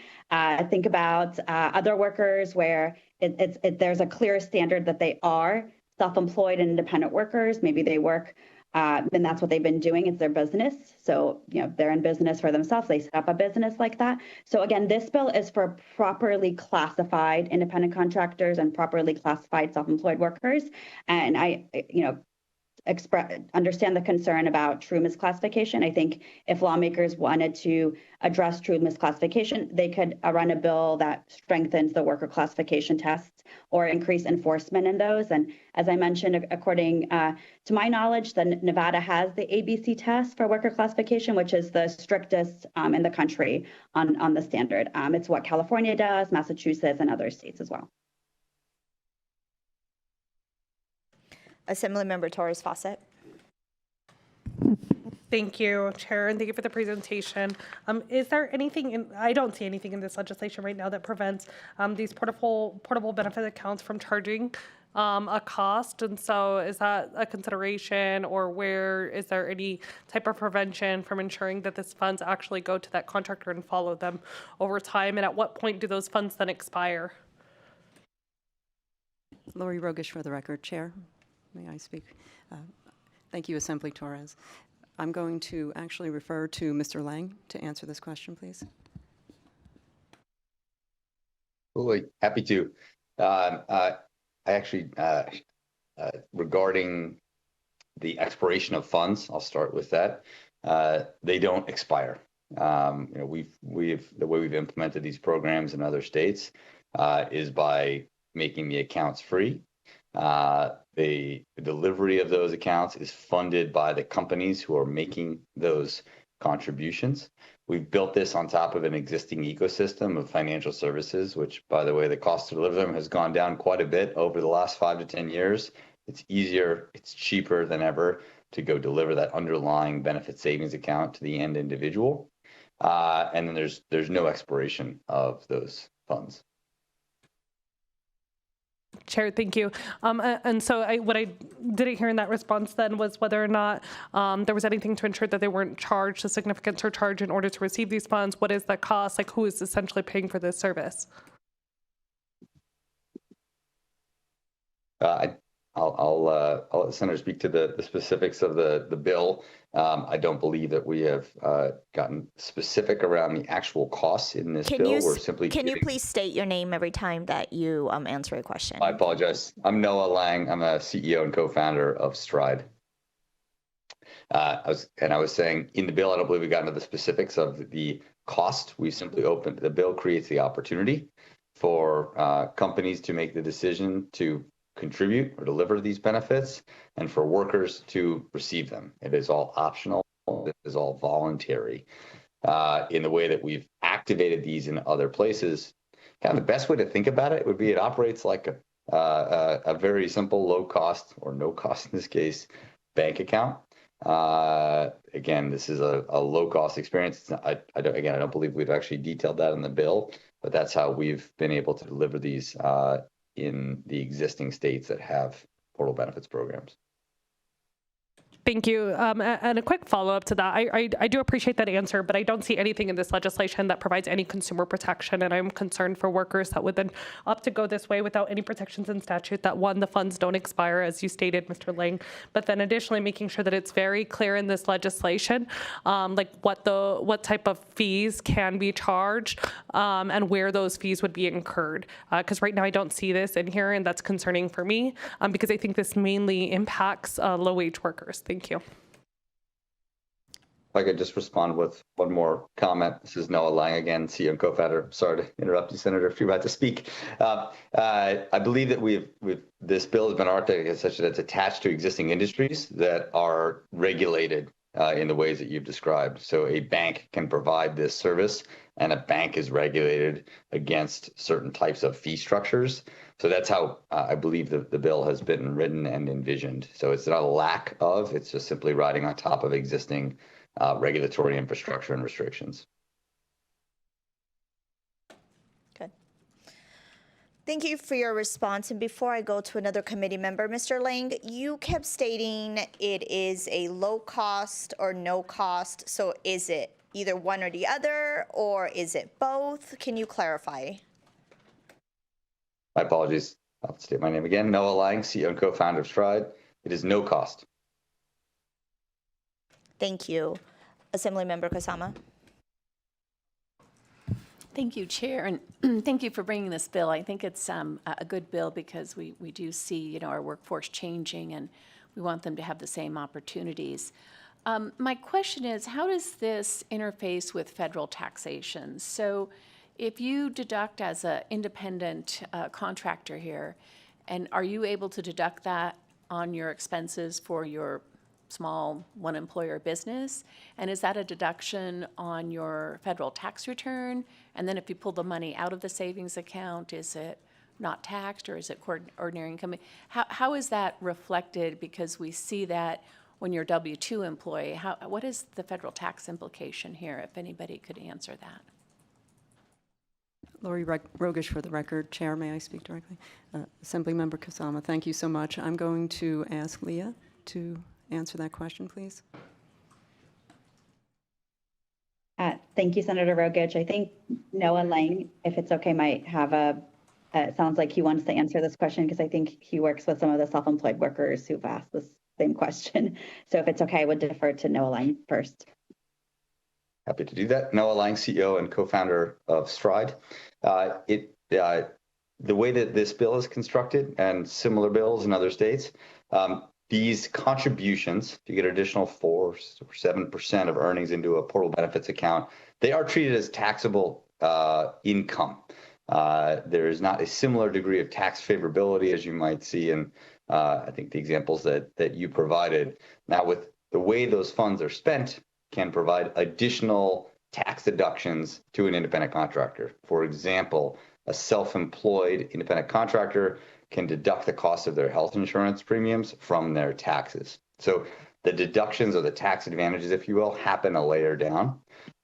Think about other workers where there's a clear standard that they are self-employed and independent workers. Maybe they work, and that's what they've been doing. It's their business. So, they're in business for themselves. They set up a business like that. So again, this bill is for properly classified independent contractors and properly classified self-employed workers. And I understand the concern about true misclassification. I think if lawmakers wanted to address true misclassification, they could run a bill that strengthens the worker classification tests or increase enforcement in those. And as I mentioned, according to my knowledge, Nevada has the ABC test for worker classification, which is the strictest in the country on the standard. It's what California does, Massachusetts, and other states as well. Assemblymember Torres Fawcett. Thank you, Chair, and thank you for the presentation. Is there anything I don't see anything in this legislation right now that prevents these portable benefit accounts from charging a cost? And so is that a consideration, or where is there any type of prevention from ensuring that these funds actually go to that contractor and follow them over time? And at what point do those funds then expire? Lori Rogish for the record. Chair, may I speak? Thank you, Assembly Torres. I'm going to actually refer to Mr. Lang to answer this question, please. Absolutely, happy to. I actually, regarding the expiration of funds, I'll start with that. They don't expire. The way we've implemented these programs in other states is by making the accounts free. The delivery of those accounts is funded by the companies who are making those contributions. We've built this on top of an existing ecosystem of financial services, which, by the way, the cost to deliver them has gone down quite a bit over the last 5 to 10 years. It's easier, it's cheaper than ever to go deliver that underlying benefit savings account to the end individual. And then there's no expiration of those funds. Chair, thank you. And so what I didn't hear in that response then was whether or not there was anything to ensure that they weren't charged a significant surcharge in order to receive these funds. What is the cost? Like, who is essentially paying for this service? I'll let the senator speak to the specifics of the bill. I don't believe that we have gotten specific around the actual costs in this bill. We're simply Can you please state your name every time that you answer a question? I apologize. I'm Noah Lang. I'm a CEO and co-founder of Stride. I was saying in the bill, I don't believe we got into the specifics of the cost. We simply the bill creates the opportunity for companies to make the decision to contribute or deliver these benefits, and for workers to receive them. It is all optional. It is all voluntary. In the way that we've activated these in other places, kind of the best way to think about it would be it operates like a very simple, low cost or no cost in this case, bank account. Again, this is a low cost experience. I don't believe we've actually detailed that in the bill, but that's how we've been able to deliver these in the existing states that have portal benefits programs. Thank you. And a quick follow-up to that. I do appreciate that answer, but I don't see anything in this legislation that provides any consumer protection, and I'm concerned for workers that would then opt to go this way without any protections in statute, that one, the funds don't expire, as you stated, Mr. Lang, but then additionally making sure that it's very clear in this legislation, like what type of fees can be charged and where those fees would be incurred. Because right now I don't see this in here, and that's concerning for me because I think this mainly impacts low-wage workers. Thank you. If I could just respond with one more comment. This is Noah Lang again, CEO and co-founder. Sorry to interrupt you, Senator, if you're about to speak. I believe that this bill has been articulated such that it's attached to existing industries that are regulated in the ways that you've described. So a bank can provide this service, and a bank is regulated against certain types of fee structures. So that's how I believe the bill has been written and envisioned. So it's not a lack of, it's just simply riding on top of existing regulatory infrastructure and restrictions. Good. Thank you for your response. And before I go to another committee member, Mr. Lang, you kept stating it is a low cost or no cost. So is it either one or the other, or is it both? Can you clarify? My apologies. I'll state my name again. Noah Lang, CEO and co-founder of Stride. It is no cost. Thank you. Assemblymember Kasama. Thank you, Chair, and thank you for bringing this bill. I think it's a good bill because we do see, our workforce changing, and we want them to have the same opportunities. My question is, how does this interface with federal taxation? So if you deduct as an independent contractor here, and are you able to deduct that on your expenses for your small one-employer business? And is that a deduction on your federal tax return? And then if you pull the money out of the savings account, is it not taxed, or is it ordinary income? How is that reflected? Because we see that when you're a W-2 employee, what is the federal tax implication here, if anybody could answer that? Lori Rogish for the record. Chair, may I speak directly? Assemblymember Kasama, thank you so much. I'm going to ask Leah to answer that question, please. Thank you, Senator Rogic. I think Noah Lang, if it's okay, might have it sounds like he wants to answer this question because I think he works with some of the self-employed workers who've asked this same question. So if it's okay, I would defer to Noah Lang first. Happy to do that. Noah Lang, CEO and co-founder of Stride. The way that this bill is constructed, and similar bills in other states, these contributions, if you get an additional 4 or 7% of earnings into a portal benefits account, they are treated as taxable income. There is not a similar degree of tax favorability as you might see in, I think, the examples that you provided. Now, with the way those funds are spent, can provide additional tax deductions to an independent contractor. For example, a self-employed independent contractor can deduct the cost of their health insurance premiums from their taxes. So the deductions or the tax advantages, if you will, happen a layer down.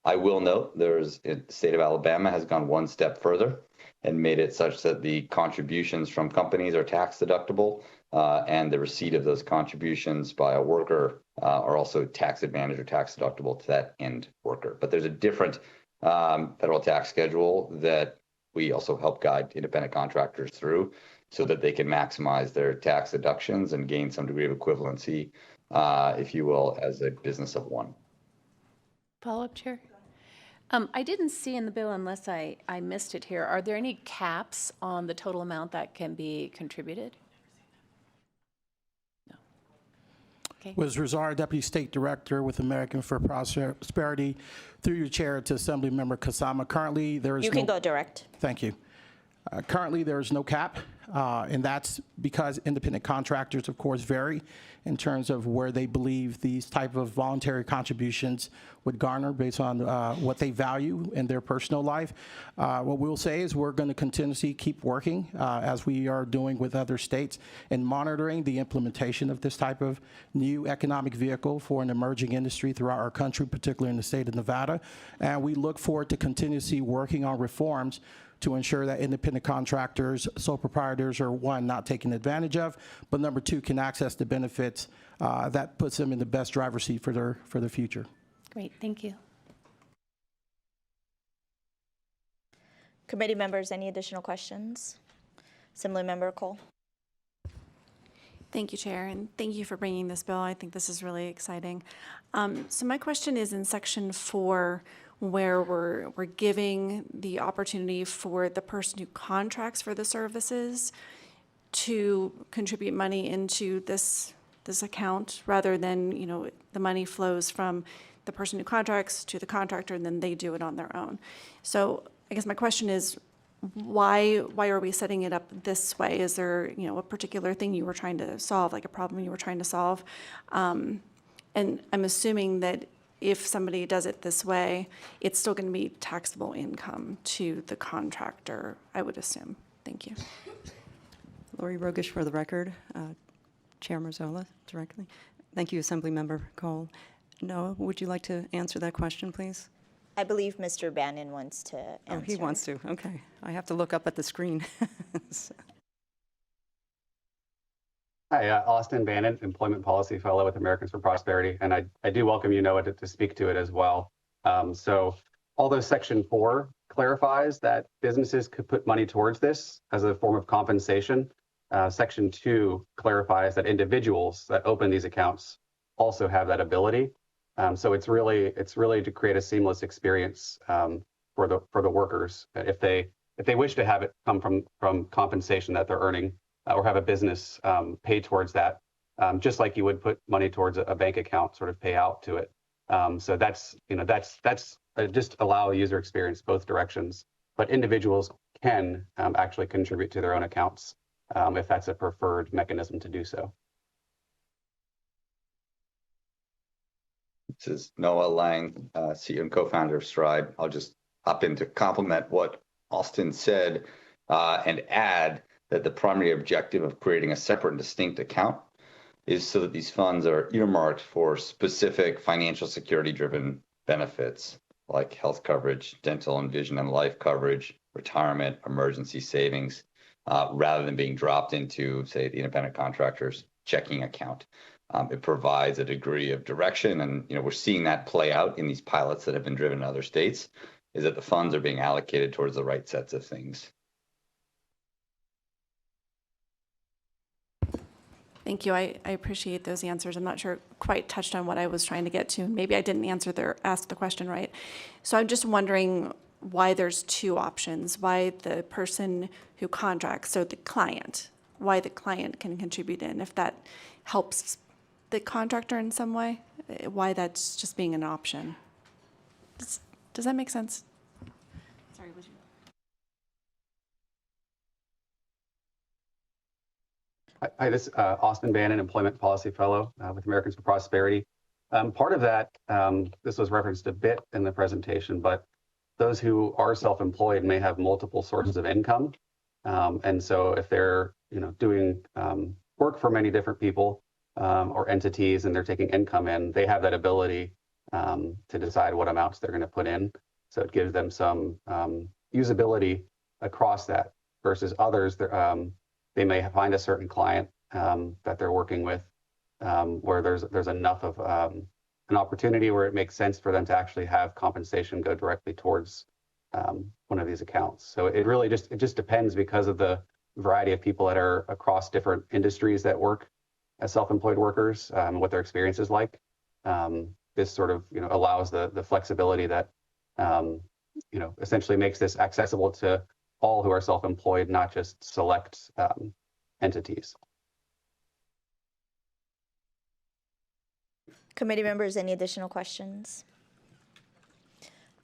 I will note the state of Alabama has gone one step further and made it such that the contributions from companies are tax deductible, and the receipt of those contributions by a worker are also tax advantage or tax deductible to that end worker. But there's a different federal tax schedule that we also help guide independent contractors through so that they can maximize their tax deductions and gain some degree of equivalency, if you will, as a business of one. Follow-up, Chair? I didn't see in the bill, unless I missed it here, are there any caps on the total amount that can be contributed? No. Okay. Was Razar, Deputy State Director with American for Prosperity. Through your chair to Assemblymember Kasama. Currently, there is You can go direct. Thank you. Currently, there is no cap And that's because independent contractors, of course, vary in terms of where they believe these type of voluntary contributions would garner based on what they value in their personal life. What we'll say is we're going to continuously keep working, as we are doing with other states, in monitoring the implementation of this type of new economic vehicle for an emerging industry throughout our country, particularly in the state of Nevada. And we look forward to continuously working on reforms to ensure that independent contractors, sole proprietors are, one, not taken advantage of, but number two, can access the benefits that puts them in the best driver's seat for their future. Great, thank you. Committee members, any additional questions? Assemblymember Cole. Thank you, Chair, and thank you for bringing this bill. I think this is really exciting. So my question is in Section 4, where we're giving the opportunity for the person who contracts for the services to contribute money into this account, rather than, the money flows from the person who contracts to the contractor and then they do it on their own. So I guess my question is, why are we setting it up this way? Is there, a particular thing you were trying to solve, like a problem you were trying to solve? And I'm assuming that if somebody does it this way, it's still going to be taxable income to the contractor, I would assume. Thank you. Lori Rogish for the record. Chair Marzola, directly. Thank you, Assemblymember Cole. Noah, would you like to answer that question, please? I believe Mr. Bannon wants to answer. Oh, he wants to. Okay. I have to look up at the screen. So. Hi, Austin Bannon, Employment Policy Fellow with Americans for Prosperity, and I do welcome you, Noah, to speak to it as well. So although Section 4 clarifies that businesses could put money towards this as a form of compensation, Section 2 clarifies that individuals that open these accounts also have that ability. So it's really to create a seamless experience for the workers if they wish to have it come from compensation that they're earning, or have a business pay towards that, just like you would put money towards a bank account, sort of pay out to it. So that's just allow a user experience both directions. But individuals can actually contribute to their own accounts if that's a preferred mechanism to do so. This is Noah Lang, CEO and co-founder of Stride. I'll just hop in to complement what Austin said and add that the primary objective of creating a separate and distinct account is so that these funds are earmarked for specific financial security-driven benefits like health coverage, dental and vision and life coverage, retirement, emergency savings, rather than being dropped into, say, the independent contractor's checking account. It provides a degree of direction, and we're seeing that play out in these pilots that have been driven in other states, is that the funds are being allocated towards the right sets of things. Thank you. I appreciate those answers. I'm not sure quite touched on what I was trying to get to. Maybe I didn't ask the question right. So I'm just wondering why there's two options, why the person who contracts, so the client, why the client can contribute in, if that helps the contractor in some way, why that's just being an option. Does that make sense? Sorry, would you? Hi, this is Austin Bannon, Employment Policy Fellow with Americans for Prosperity. Part of that, this was referenced a bit in the presentation, but those who are self-employed may have multiple sources of income. And so if they're doing work for many different people or entities and they're taking income in, they have that ability to decide what amounts they're going to put in. So it gives them some usability across that versus others. They may find a certain client that they're working with where there's enough of an opportunity where it makes sense for them to actually have compensation go directly towards one of these accounts. So it really just depends because of the variety of people that are across different industries that work as self-employed workers, what their experience is like. This sort of allows the flexibility that essentially makes this accessible to all who are self-employed, not just select entities. Committee members, any additional questions?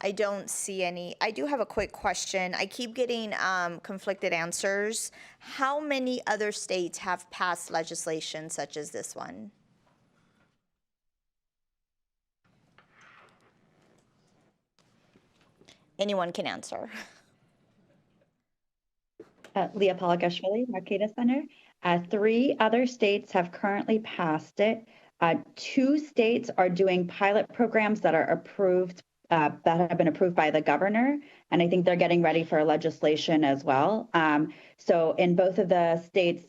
I don't see any. I do have a quick question. I keep getting conflicted answers. How many other states have passed legislation such as this one? Anyone can answer. Leah Palagashvili, Marqueta Center. 3 other states have currently passed it. 2 states are doing pilot programs that are approved, that have been approved by the governor, and I think they're getting ready for legislation as well. So in both of the states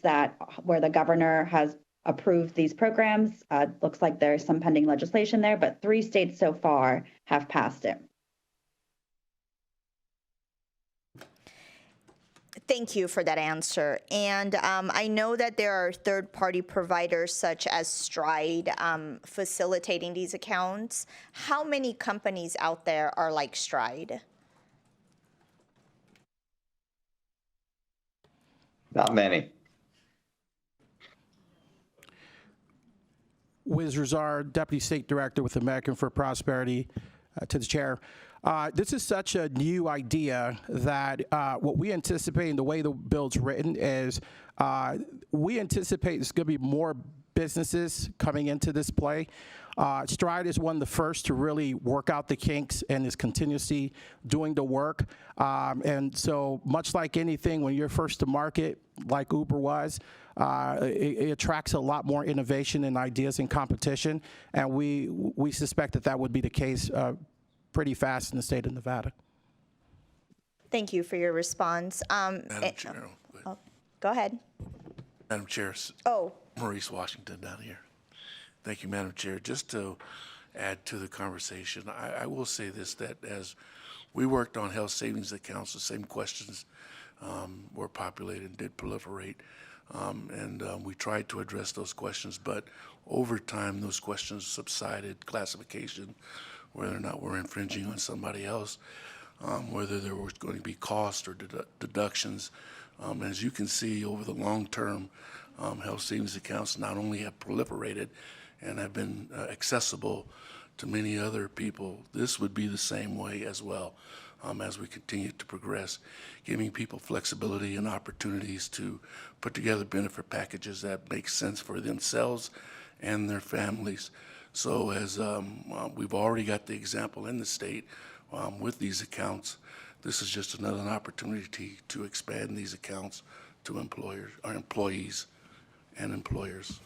where the governor has approved these programs, looks like there's some pending legislation there, but 3 states so far have passed it. Thank you for that answer. And I know that there are third-party providers such as Stride facilitating these accounts. How many companies out there are like Stride? Not many. Wiz Razar, Deputy State Director with American for Prosperity, to the chair. This is such a new idea that what we anticipate in the way the bill's written is we anticipate there's going to be more businesses coming into this play. Stride is one of the first to really work out the kinks and is continuously doing the work. And so much like anything, when you're first to market, like Uber was, it attracts a lot more innovation and ideas and competition. And we suspect that that would be the case pretty fast in the state of Nevada. Thank you for your response. Madam Chair. Go ahead. Madam Chair. Oh. Maurice Washington down here. Thank you, Madam Chair. Just to add to the conversation, I will say this, that as we worked on health savings accounts, the same questions were populated and did proliferate. We tried to address those questions, but over time, those questions subsided. Classification, whether or not we're infringing on somebody else, whether there was going to be cost or deductions. As you can see, over the long term, health savings accounts not only have proliferated and have been accessible to many other people, this would be the same way as well as we continue to progress, giving people flexibility and opportunities to put together benefit packages that make sense for themselves and their families. So as we've already got the example in the state with these accounts, this is just another opportunity to expand these accounts to employees and employers.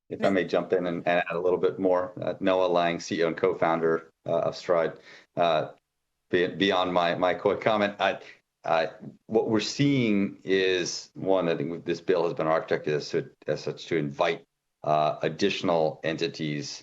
If I may jump in and add a little bit more, Noah Lang, CEO and co-founder of Stride. Beyond my quick comment, what we're seeing is, one, I think this bill has been architected as such to invite additional entities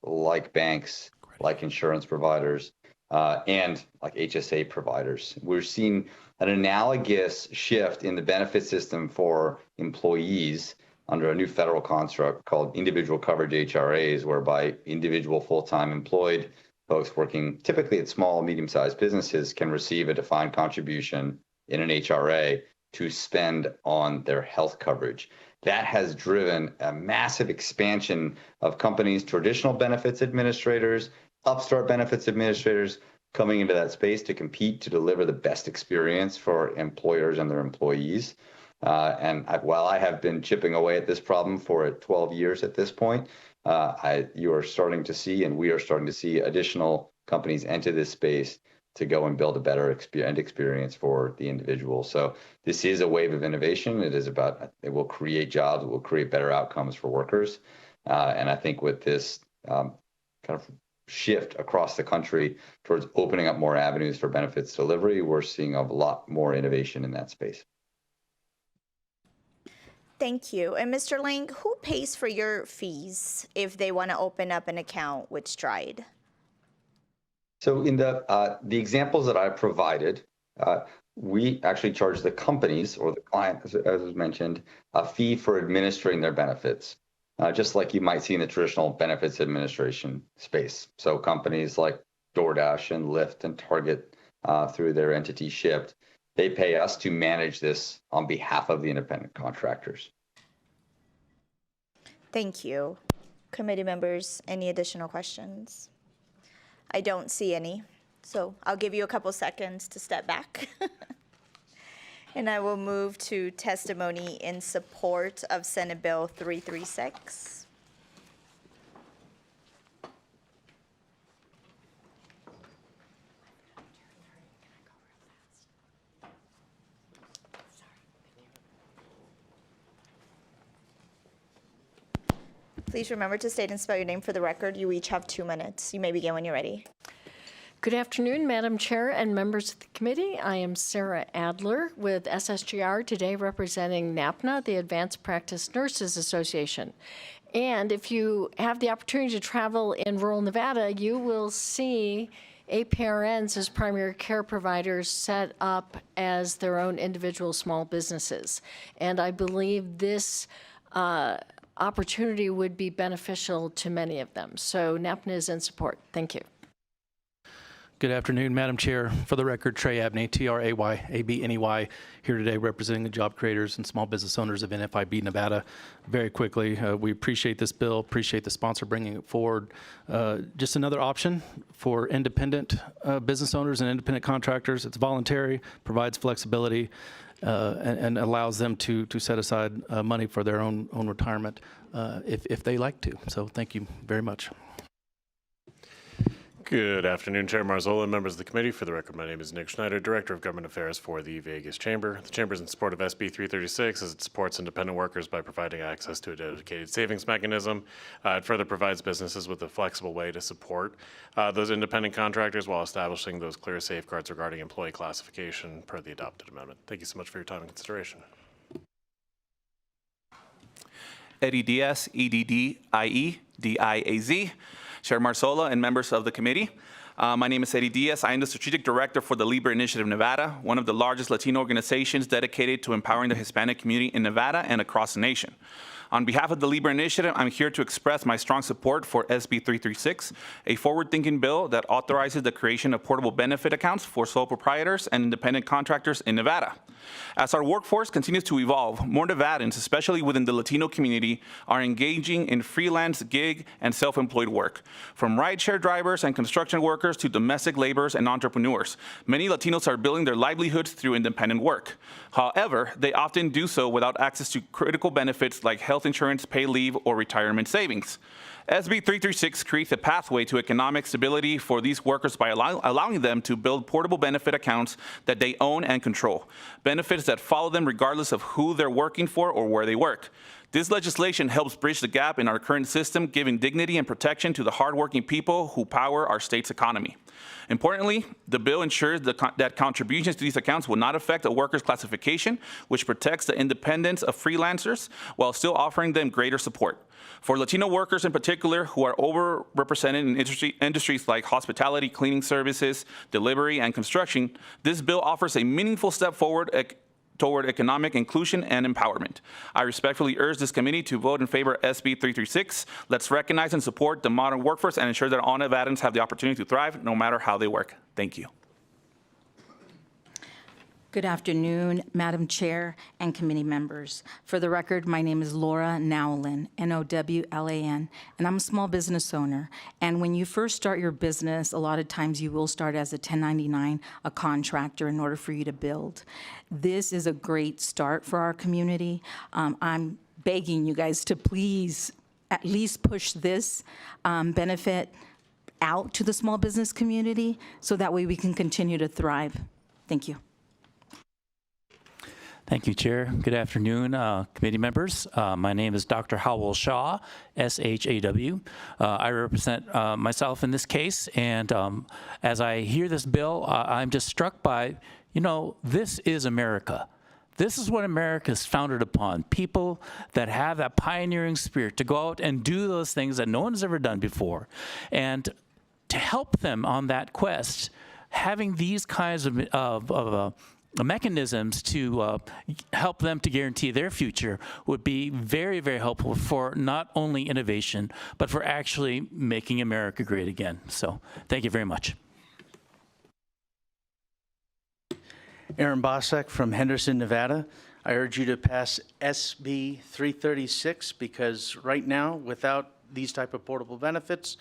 like banks, like insurance providers, and like HSA providers. We're seeing an analogous shift in the benefit system for employees under a new federal construct called individual coverage HRAs, whereby individual full-time employed folks working typically at small and medium-sized businesses can receive a defined contribution in an HRA to spend on their health coverage. That has driven a massive expansion of companies, traditional benefits administrators, upstart benefits administrators coming into that space to compete to deliver the best experience for employers and their employees. While I have been chipping away at this problem for 12 years at this point, you are starting to see, and we are starting to see, additional companies enter this space to go and build a better experience for the individual. So this is a wave of innovation. It will create jobs, it will create better outcomes for workers. And I think with this kind of shift across the country towards opening up more avenues for benefits delivery, we're seeing a lot more innovation in that space. Thank you. And Mr. Lang, who pays for your fees if they want to open up an account with Stride? So in the examples that I provided, we actually charge the companies or the client, as was mentioned, a fee for administering their benefits, just like you might see in the traditional benefits administration space. So companies like DoorDash and Lyft and Target, through their entity Shipt, they pay us to manage this on behalf of the independent contractors. Thank you. Committee members, any additional questions? I don't see any, so I'll give you a couple seconds to step back. And I will move to testimony in support of Senate Bill 336. Please remember to state and spell your name for the record. You each have 2 minutes. You may begin when you're ready. Good afternoon, Madam Chair and members of the committee. I am Sarah Adler with SSGR, today representing NAPNA, the Advanced Practice Nurses Association. And if you have the opportunity to travel in rural Nevada, you will see APRNs as primary care providers set up as their own individual small businesses. And I believe this opportunity would be beneficial to many of them. So NAPNA is in support. Thank you. Good afternoon, Madam Chair. For the record, Trey Abney, T-R-A-Y-A-B-N-E-Y, here today representing the job creators and small business owners of NFIB Nevada. Very quickly, we appreciate this bill, appreciate the sponsor bringing it forward. Just another option for independent business owners and independent contractors. It's voluntary, provides flexibility, and allows them to set aside money for their own retirement if they like to. So thank you very much. Good afternoon, Chair Marzola and members of the committee. For the record, my name is Nick Schneider, Director of Government Affairs for the Vegas Chamber. The Chamber is in support of SB 336 as it supports independent workers by providing access to a dedicated savings mechanism. It further provides businesses with a flexible way to support those independent contractors while establishing those clear safeguards regarding employee classification per the adopted amendment. Thank you so much for your time and consideration. Eddie Diaz, E-D-D-I-E-D-I-A-Z. Chair Marzola and members of the committee. My name is Eddie Diaz. I am the Strategic Director for the Libre Initiative Nevada, one of the largest Latino organizations dedicated to empowering the Hispanic community in Nevada and across the nation. On behalf of the Libre Initiative, I'm here to express my strong support for SB 336, a forward-thinking bill that authorizes the creation of portable benefit accounts for sole proprietors and independent contractors in Nevada. As our workforce continues to evolve, more Nevadans, especially within the Latino community, are engaging in freelance, gig, and self-employed work. From rideshare drivers and construction workers to domestic laborers and entrepreneurs, many Latinos are building their livelihoods through independent work. However, they often do so without access to critical benefits like health insurance, paid leave, or retirement savings. SB 336 creates a pathway to economic stability for these workers by allowing them to build portable benefit accounts that they own and control, benefits that follow them regardless of who they're working for or where they work. This legislation helps bridge the gap in our current system, giving dignity and protection to the hardworking people who power our state's economy. Importantly, the bill ensures that contributions to these accounts will not affect a worker's classification, which protects the independence of freelancers while still offering them greater support. For Latino workers in particular who are overrepresented in industries like hospitality, cleaning services, delivery, and construction, this bill offers a meaningful step forward toward economic inclusion and empowerment. I respectfully urge this committee to vote in favor of SB 336. Let's recognize and support the modern workforce and ensure that all Nevadans have the opportunity to thrive no matter how they work. Thank you. Good afternoon, Madam Chair and committee members. For the record, my name is Laura Nowlan, N-O-W-L-A-N, and I'm a small business owner. And when you first start your business, a lot of times you will start as a 1099, a contractor, in order for you to build. This is a great start for our community. I'm begging you guys to please at least push this benefit out to the small business community so that way we can continue to thrive. Thank you. Thank you, Chair. Good afternoon, committee members. My name is Dr. Howell Shaw, S-H-A-W. I represent myself in this case, and as I hear this bill, I'm just struck by, you know, this is America. This is what America is founded upon. People that have that pioneering spirit to go out and do those things that no one has ever done before. And to help them on that quest, having these kinds of mechanisms to help them to guarantee their future would be very, very helpful for not only innovation, but for actually making America great again. So thank you very much. Aaron Bossack from Henderson, Nevada. I urge you to pass SB 336 because right now, without these type of portable benefits.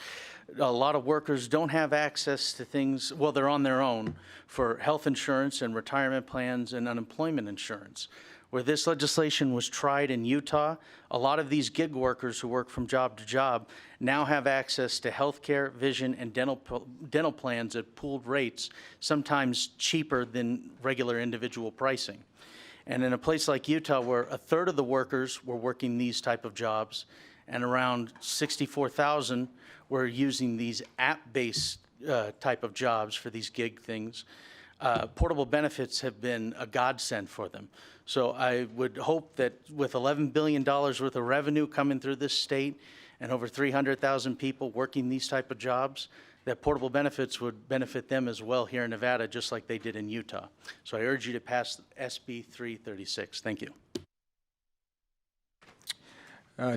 A lot of workers don't have access to things, well, they're on their own for health insurance and retirement plans and unemployment insurance. Where this legislation was tried in Utah, a lot of these gig workers who work from job to job now have access to health care, vision, and dental plans at pooled rates, sometimes cheaper than regular individual pricing. And in a place like Utah, where a third of the workers were working these type of jobs, and around 64,000 were using these app-based type of jobs for these gig things, portable benefits have been a godsend for them. So I would hope that with $11 billion worth of revenue coming through this state and over 300,000 people working these type of jobs, that portable benefits would benefit them as well here in Nevada, just like they did in Utah. So I urge you to pass SB 336. Thank you.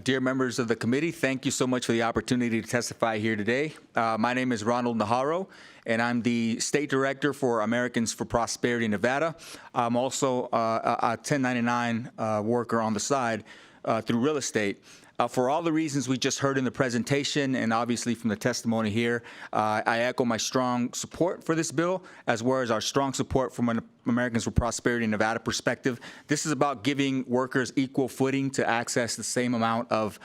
Dear members of the committee, thank you so much for the opportunity to testify here today. My name is Ronald Najarro, and I'm the State Director for Americans for Prosperity in Nevada. I'm also a 1099 worker on the side through real estate. For all the reasons we just heard in the presentation and obviously from the testimony here, I echo my strong support for this bill, as well as our strong support from an Americans for Prosperity in Nevada perspective. This is about giving workers equal footing to access the same amount of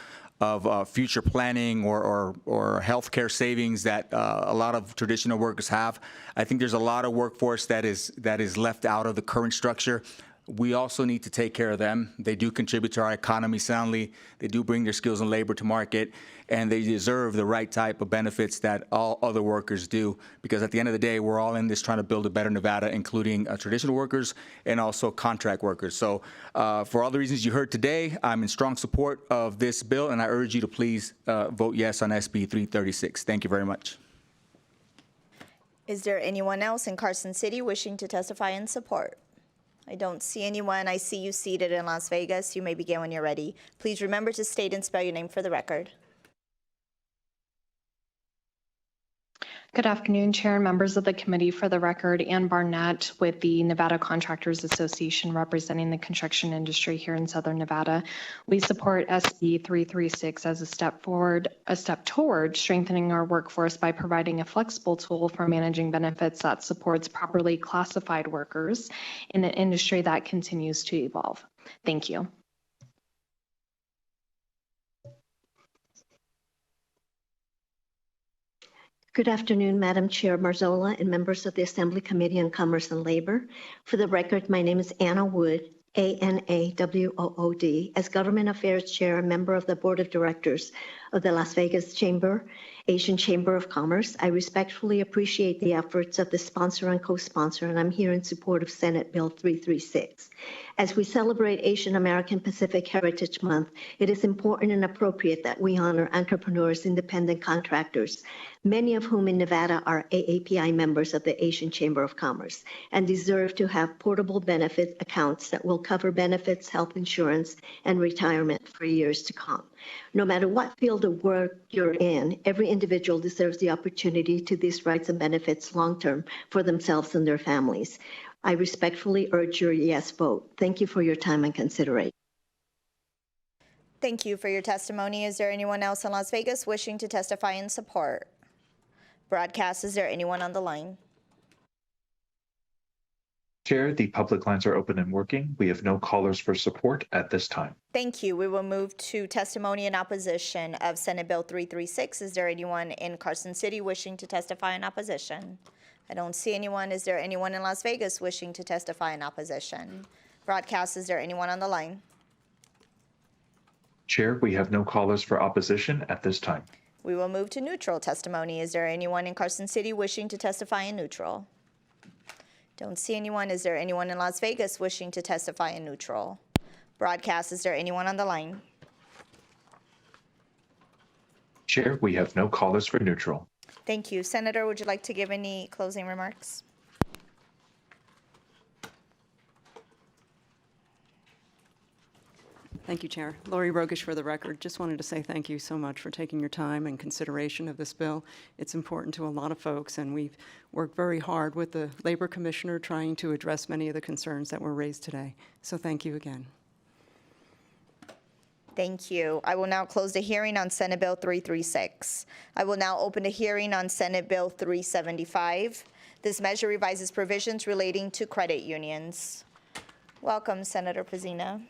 future planning or health care savings that a lot of traditional workers have. I think there's a lot of workforce that is left out of the current structure. We also need to take care of them. They do contribute to our economy soundly. They do bring their skills and labor to market, and they deserve the right type of benefits that all other workers do, because at the end of the day, we're all in this trying to build a better Nevada, including traditional workers and also contract workers. So for all the reasons you heard today, I'm in strong support of this bill, and I urge you to please vote yes on SB 336. Thank you very much. Is there anyone else in Carson City wishing to testify in support? I don't see anyone. I see you seated in Las Vegas. You may begin when you're ready. Please remember to state and spell your name for the record. Good afternoon, Chair and members of the committee. For the record, Ann Barnett with the Nevada Contractors Association representing the construction industry here in Southern Nevada. We support SB 336 as a step toward strengthening our workforce by providing a flexible tool for managing benefits that supports properly classified workers in an industry that continues to evolve. Thank you. Good afternoon, Madam Chair Marzola and members of the Assembly Committee on Commerce and Labor. For the record, my name is Anna Wood, ANAWOOD, as Government Affairs Chair and member of the Board of Directors of the Las Vegas Asian Chamber of Commerce. I respectfully appreciate the efforts of the sponsor and co-sponsor, and I'm here in support of Senate Bill 336. As we celebrate Asian American Pacific Heritage Month, it is important and appropriate that we honor entrepreneurs, independent contractors, many of whom in Nevada are AAPI members of the Asian Chamber of Commerce and deserve to have portable benefit accounts that will cover benefits, health insurance, and retirement for years to come. No matter what field of work you're in, every individual deserves the opportunity to these rights and benefits long-term for themselves and their families. I respectfully urge your yes vote. Thank you for your time and consideration. Thank you for your testimony. Is there anyone else in Las Vegas wishing to testify in support? Broadcast, is there anyone on the line? Chair, the public lines are open and working. We have no callers for support at this time. Thank you. We will move to testimony in opposition of Senate Bill 336. Is there anyone in Carson City wishing to testify in opposition? I don't see anyone. Is there anyone in Las Vegas wishing to testify in opposition? Broadcast, is there anyone on the line? Chair, we have no callers for opposition at this time. We will move to neutral testimony. Is there anyone in Carson City wishing to testify in neutral? Don't see anyone. Is there anyone in Las Vegas wishing to testify in neutral? Broadcast, is there anyone on the line? Chair, we have no callers for neutral. Thank you. Senator, would you like to give any closing remarks? Thank you, Chair. Lori Rogish for the record. Just wanted to say thank you so much for taking your time and consideration of this bill. It's important to a lot of folks, and we've worked very hard with the Labor Commissioner trying to address many of the concerns that were raised today. So thank you again. Thank you. I will now close the hearing on Senate Bill 336. I will now open the hearing on Senate Bill 375. This measure revises provisions relating to credit unions. Welcome, Senator Pazina.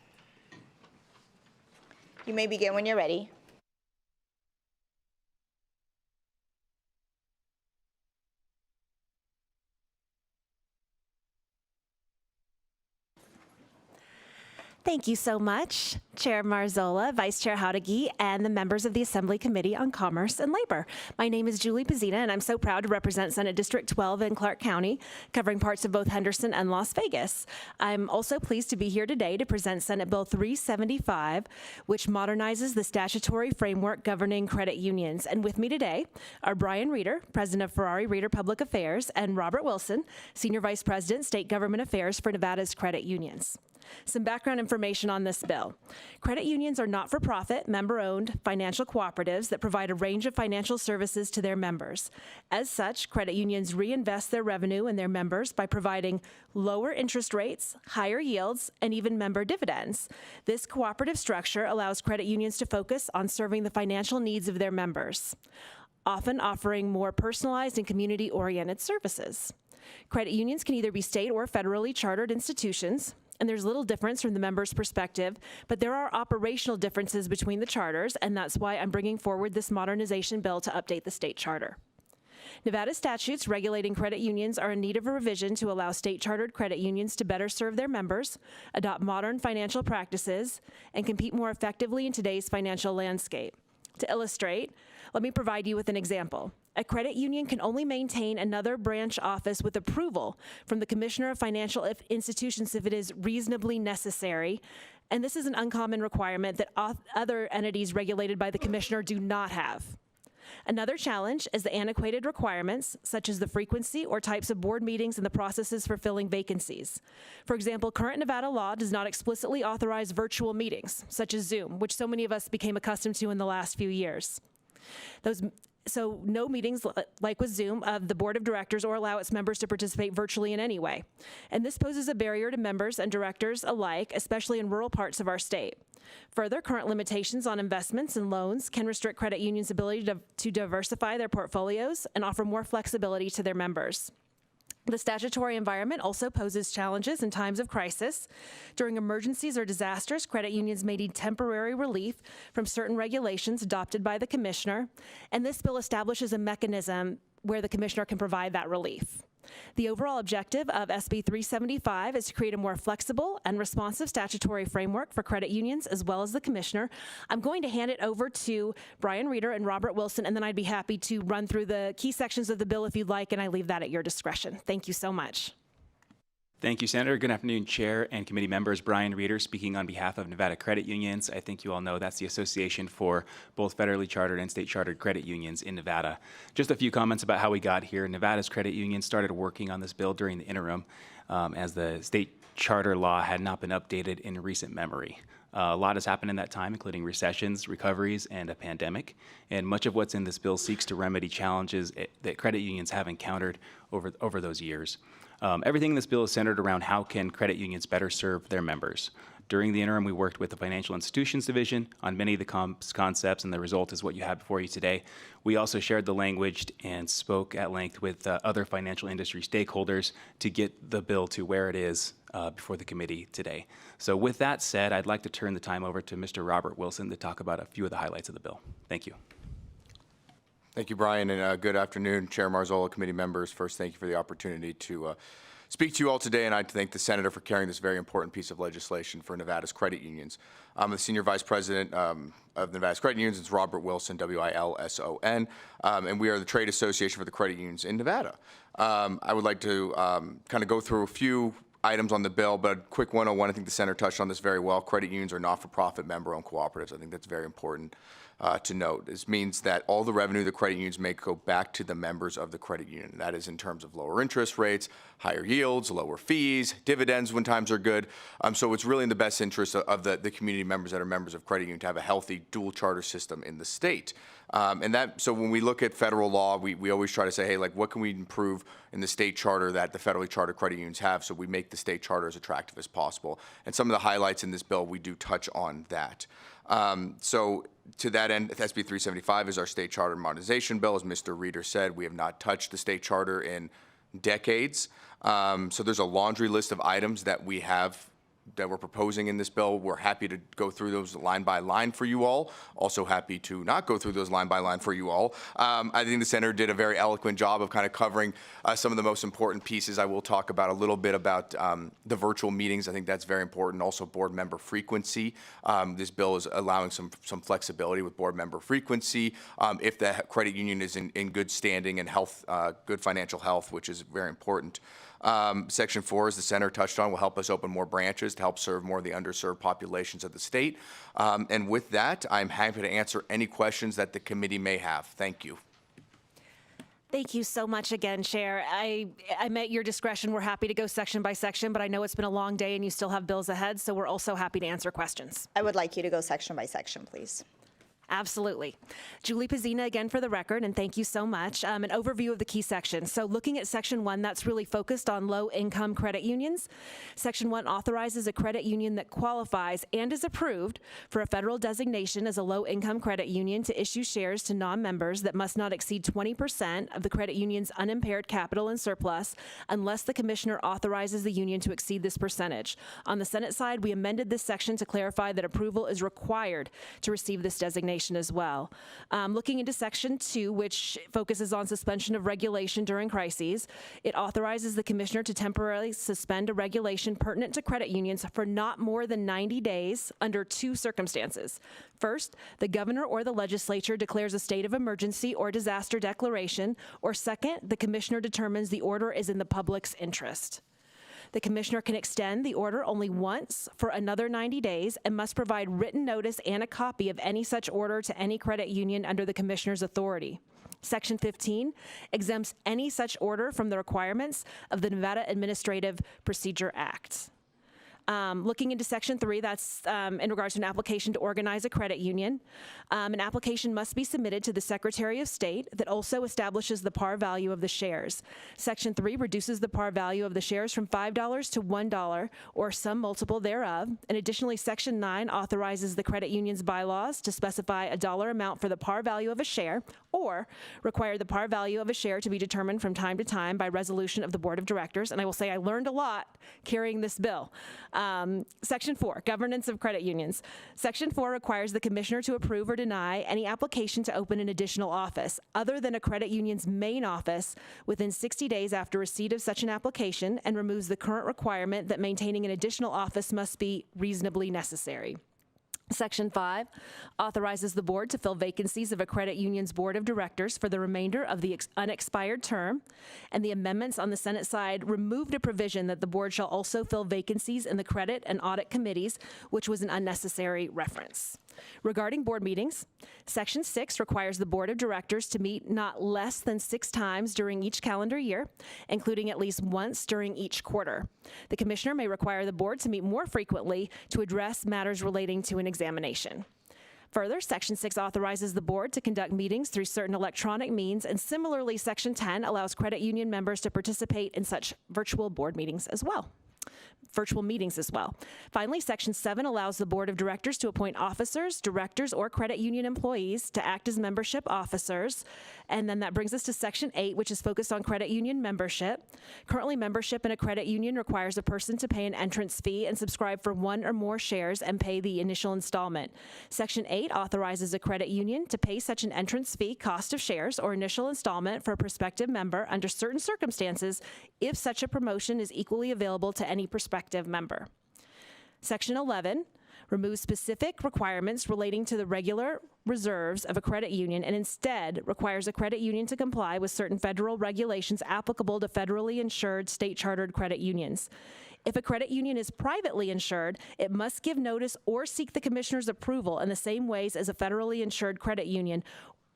You may begin when you're ready. Thank you so much, Chair Marzola, Vice Chair Howdegi, and the members of the Assembly Committee on Commerce and Labor. My name is Julie Pazina, and I'm so proud to represent Senate District 12 in Clark County, covering parts of both Henderson and Las Vegas. I'm also pleased to be here today to present Senate Bill 375, which modernizes the statutory framework governing credit unions. And with me today are Brian Reeder, President of Ferrari Reeder Public Affairs, and Robert Wilson, Senior Vice President, State Government Affairs for Nevada's credit unions. Some background information on this bill. Credit unions are not-for-profit, member-owned financial cooperatives that provide a range of financial services to their members. As such, credit unions reinvest their revenue in their members by providing lower interest rates, higher yields, and even member dividends. This cooperative structure allows credit unions to focus on serving the financial needs of their members, often offering more personalized and community-oriented services. Credit unions can either be state or federally chartered institutions, and there's little difference from the member's perspective, but there are operational differences between the charters, and that's why I'm bringing forward this modernization bill to update the state charter. Nevada statutes regulating credit unions are in need of a revision to allow state-chartered credit unions to better serve their members, adopt modern financial practices, and compete more effectively in today's financial landscape. To illustrate, let me provide you with an example. A credit union can only maintain another branch office with approval from the Commissioner of Financial Institutions if it is reasonably necessary, and this is an uncommon requirement that other entities regulated by the Commissioner do not have. Another challenge is the antiquated requirements, such as the frequency or types of board meetings and the processes for filling vacancies. For example, current Nevada law does not explicitly authorize virtual meetings, such as Zoom, which so many of us became accustomed to in the last few years. So no meetings like with Zoom of the board of directors or allow its members to participate virtually in any way. And this poses a barrier to members and directors alike, especially in rural parts of our state. Further, current limitations on investments and loans can restrict credit unions' ability to diversify their portfolios and offer more flexibility to their members. The statutory environment also poses challenges in times of crisis. During emergencies or disasters, credit unions may need temporary relief from certain regulations adopted by the Commissioner, and this bill establishes a mechanism where the Commissioner can provide that relief. The overall objective of SB 375 is to create a more flexible and responsive statutory framework for credit unions as well as the Commissioner. I'm going to hand it over to Brian Reeder and Robert Wilson, and then I'd be happy to run through the key sections of the bill if you'd like, and I leave that at your discretion. Thank you so much. Thank you, Senator. Good afternoon, Chair and committee members. Brian Reeder speaking on behalf of Nevada Credit Unions. I think you all know that's the association for both federally chartered and state chartered credit unions in Nevada. Just a few comments about how we got here. Nevada's credit union started working on this bill during the interim as the state charter law had not been updated in recent memory. A lot has happened in that time, including recessions, recoveries, and a pandemic. And much of what's in this bill seeks to remedy challenges that credit unions have encountered over those years. Everything in this bill is centered around how can credit unions better serve their members. During the interim, we worked with the Financial Institutions Division on many of the concepts, and the result is what you have before you today. We also shared the language and spoke at length with other financial industry stakeholders to get the bill to where it is before the committee today. So with that said, I'd like to turn the time over to Mr. Robert Wilson to talk about a few of the highlights of the bill. Thank you. Thank you, Brian, and good afternoon, Chair Marzola, committee members. First, thank you for the opportunity to speak to you all today, and I'd thank the Senator for carrying this very important piece of legislation for Nevada's credit unions. I'm the Senior Vice President of Nevada's Credit Unions. It's Robert Wilson, W-I-L-S-O-N, and we are the trade association for the credit unions in Nevada. I would like to kind of go through a few items on the bill, but a quick 101, I think the Senator touched on this very well. Credit unions are not-for-profit member-owned cooperatives. I think that's very important to note. This means that all the revenue the credit unions make go back to the members of the credit union. That is in terms of lower interest rates, higher yields, lower fees, dividends when times are good. So it's really in the best interest of the community members that are members of credit union to have a healthy dual charter system in the state. So when we look at federal law, we always try to say, hey, like, what can we improve in the state charter that the federally chartered credit unions have, so we make the state charter as attractive as possible. And some of the highlights in this bill, we do touch on that. So to that end, SB 375 is our state charter modernization bill. As Mr. Reeder said, we have not touched the state charter in decades. So there's a laundry list of items that we have that we're proposing in this bill. We're happy to go through those line by line for you all. Also happy to not go through those line by line for you all. I think the senator did a very eloquent job of kind of covering some of the most important pieces. I will talk about a little bit about the virtual meetings. I think that's very important. Also board member frequency. This bill is allowing some flexibility with board member frequency if the credit union is in good standing and health, good financial health, which is very important. Section 4, as the senator touched on, will help us open more branches to help serve more of the underserved populations of the state. And with that, I'm happy to answer any questions that the committee may have. Thank you. Thank you so much again, Chair. I'm at your discretion. We're happy to go section by section, but I know it's been a long day and you still have bills ahead, so we're also happy to answer questions. I would like you to go section by section, please. Absolutely. Julie Pizzina again for the record, and thank you so much. An overview of the key sections. So looking at Section 1, that's really focused on low-income credit unions. Section 1 authorizes a credit union that qualifies and is approved for a federal designation as a low-income credit union to issue shares to non-members that must not exceed 20% of the credit union's unimpaired capital and surplus unless the commissioner authorizes the union to exceed this percentage. On the Senate side, we amended this section to clarify that approval is required to receive this designation as well. Looking into Section 2, which focuses on suspension of regulation during crises, it authorizes the commissioner to temporarily suspend a regulation pertinent to credit unions for not more than 90 days under two circumstances. First, the governor or the legislature declares a state of emergency or disaster declaration, or second, the commissioner determines the order is in the public's interest. The commissioner can extend the order only once for another 90 days and must provide written notice and a copy of any such order to any credit union under the commissioner's authority. Section 15 exempts any such order from the requirements of the Nevada Administrative Procedure Act. Looking into Section 3, that's in regards to an application to organize a credit union. An application must be submitted to the Secretary of State that also establishes the par value of the shares. Section 3 reduces the par value of the shares from $5 to $1 or some multiple thereof. And additionally, Section 9 authorizes the credit union's bylaws to specify a dollar amount for the par value of a share or require the par value of a share to be determined from time to time by resolution of the Board of Directors. And I will say I learned a lot carrying this bill. Section 4, governance of credit unions. Section 4 requires the commissioner to approve or deny any application to open an additional office other than a credit union's main office within 60 days after receipt of such an application and removes the current requirement that maintaining an additional office must be reasonably necessary. Section 5 authorizes the board to fill vacancies of a credit union's board of directors for the remainder of the unexpired term, and the amendments on the Senate side removed a provision that the board shall also fill vacancies in the credit and audit committees, which was an unnecessary reference. Regarding board meetings, Section 6 requires the board of directors to meet not less than 6 times during each calendar year, including at least once during each quarter. The commissioner may require the board to meet more frequently to address matters relating to an examination. Further, Section 6 authorizes the board to conduct meetings through certain electronic means, and similarly, Section 10 allows credit union members to participate in such virtual board meetings as well. Finally, Section 7 allows the board of directors to appoint officers, directors, or credit union employees to act as membership officers. And then that brings us to Section 8, which is focused on credit union membership. Currently, membership in a credit union requires a person to pay an entrance fee and subscribe for 1 or more shares and pay the initial installment. Section 8 authorizes a credit union to pay such an entrance fee, cost of shares, or initial installment for a prospective member under certain circumstances if such a promotion is equally available to any prospective member. Section 11 removes specific requirements relating to the regular reserves of a credit union and instead requires a credit union to comply with certain federal regulations applicable to federally insured state-chartered credit unions. If a credit union is privately insured, it must give notice or seek the commissioner's approval in the same ways as a federally insured credit union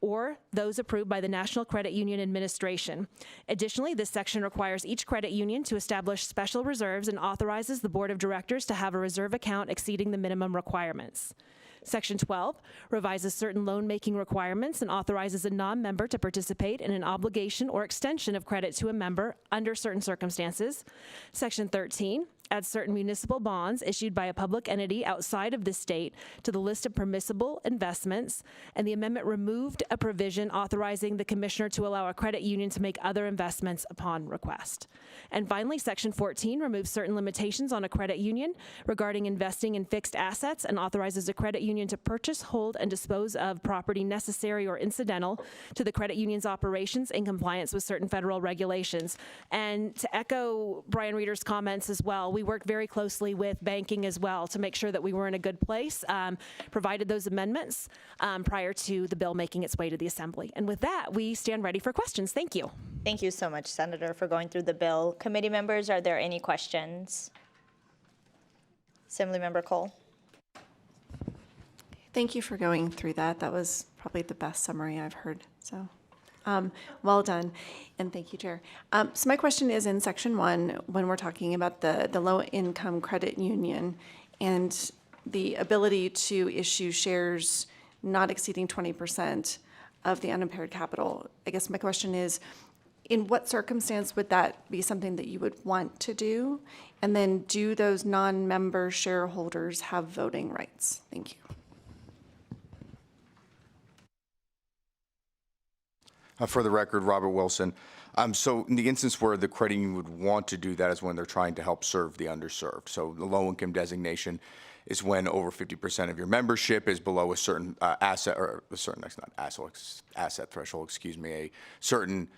or those approved by the National Credit Union Administration. Additionally, this section requires each credit union to establish special reserves and authorizes the board of directors to have a reserve account exceeding the minimum requirements. Section 12 revises certain loan-making requirements and authorizes a non-member to participate in an obligation or extension of credit to a member under certain circumstances. Section 13 add certain municipal bonds issued by a public entity outside of the state to the list of permissible investments, and the amendment removed a provision authorizing the commissioner to allow a credit union to make other investments upon request. And finally, Section 14 removes certain limitations on a credit union regarding investing in fixed assets and authorizes a credit union to purchase, hold, and dispose of property necessary or incidental to the credit union's operations in compliance with certain federal regulations. And to echo Brian Reeder's comments as well, we worked very closely with banking as well to make sure that we were in a good place, provided those amendments prior to the bill making its way to the Assembly. And with that, we stand ready for questions. Thank you. Thank you so much, Senator, for going through the bill. Committee members, are there any questions? Assemblymember Cole. Thank you for going through that. That was probably the best summary I've heard. So well done. And thank you, Chair. So my question is in Section 1, when we're talking about the low-income credit union and the ability to issue shares not exceeding 20% of the unimpaired capital. I guess my question is, in what circumstance would that be something that you would want to do? And then do those non-member shareholders have voting rights? Thank you. For the record, Robert Wilson. So in the instance where the credit union would want to do that is when they're trying to help serve the underserved. So the low-income designation is when over 50% of your membership is below a certain asset, or a certain, that's not asset threshold, excuse me, a certain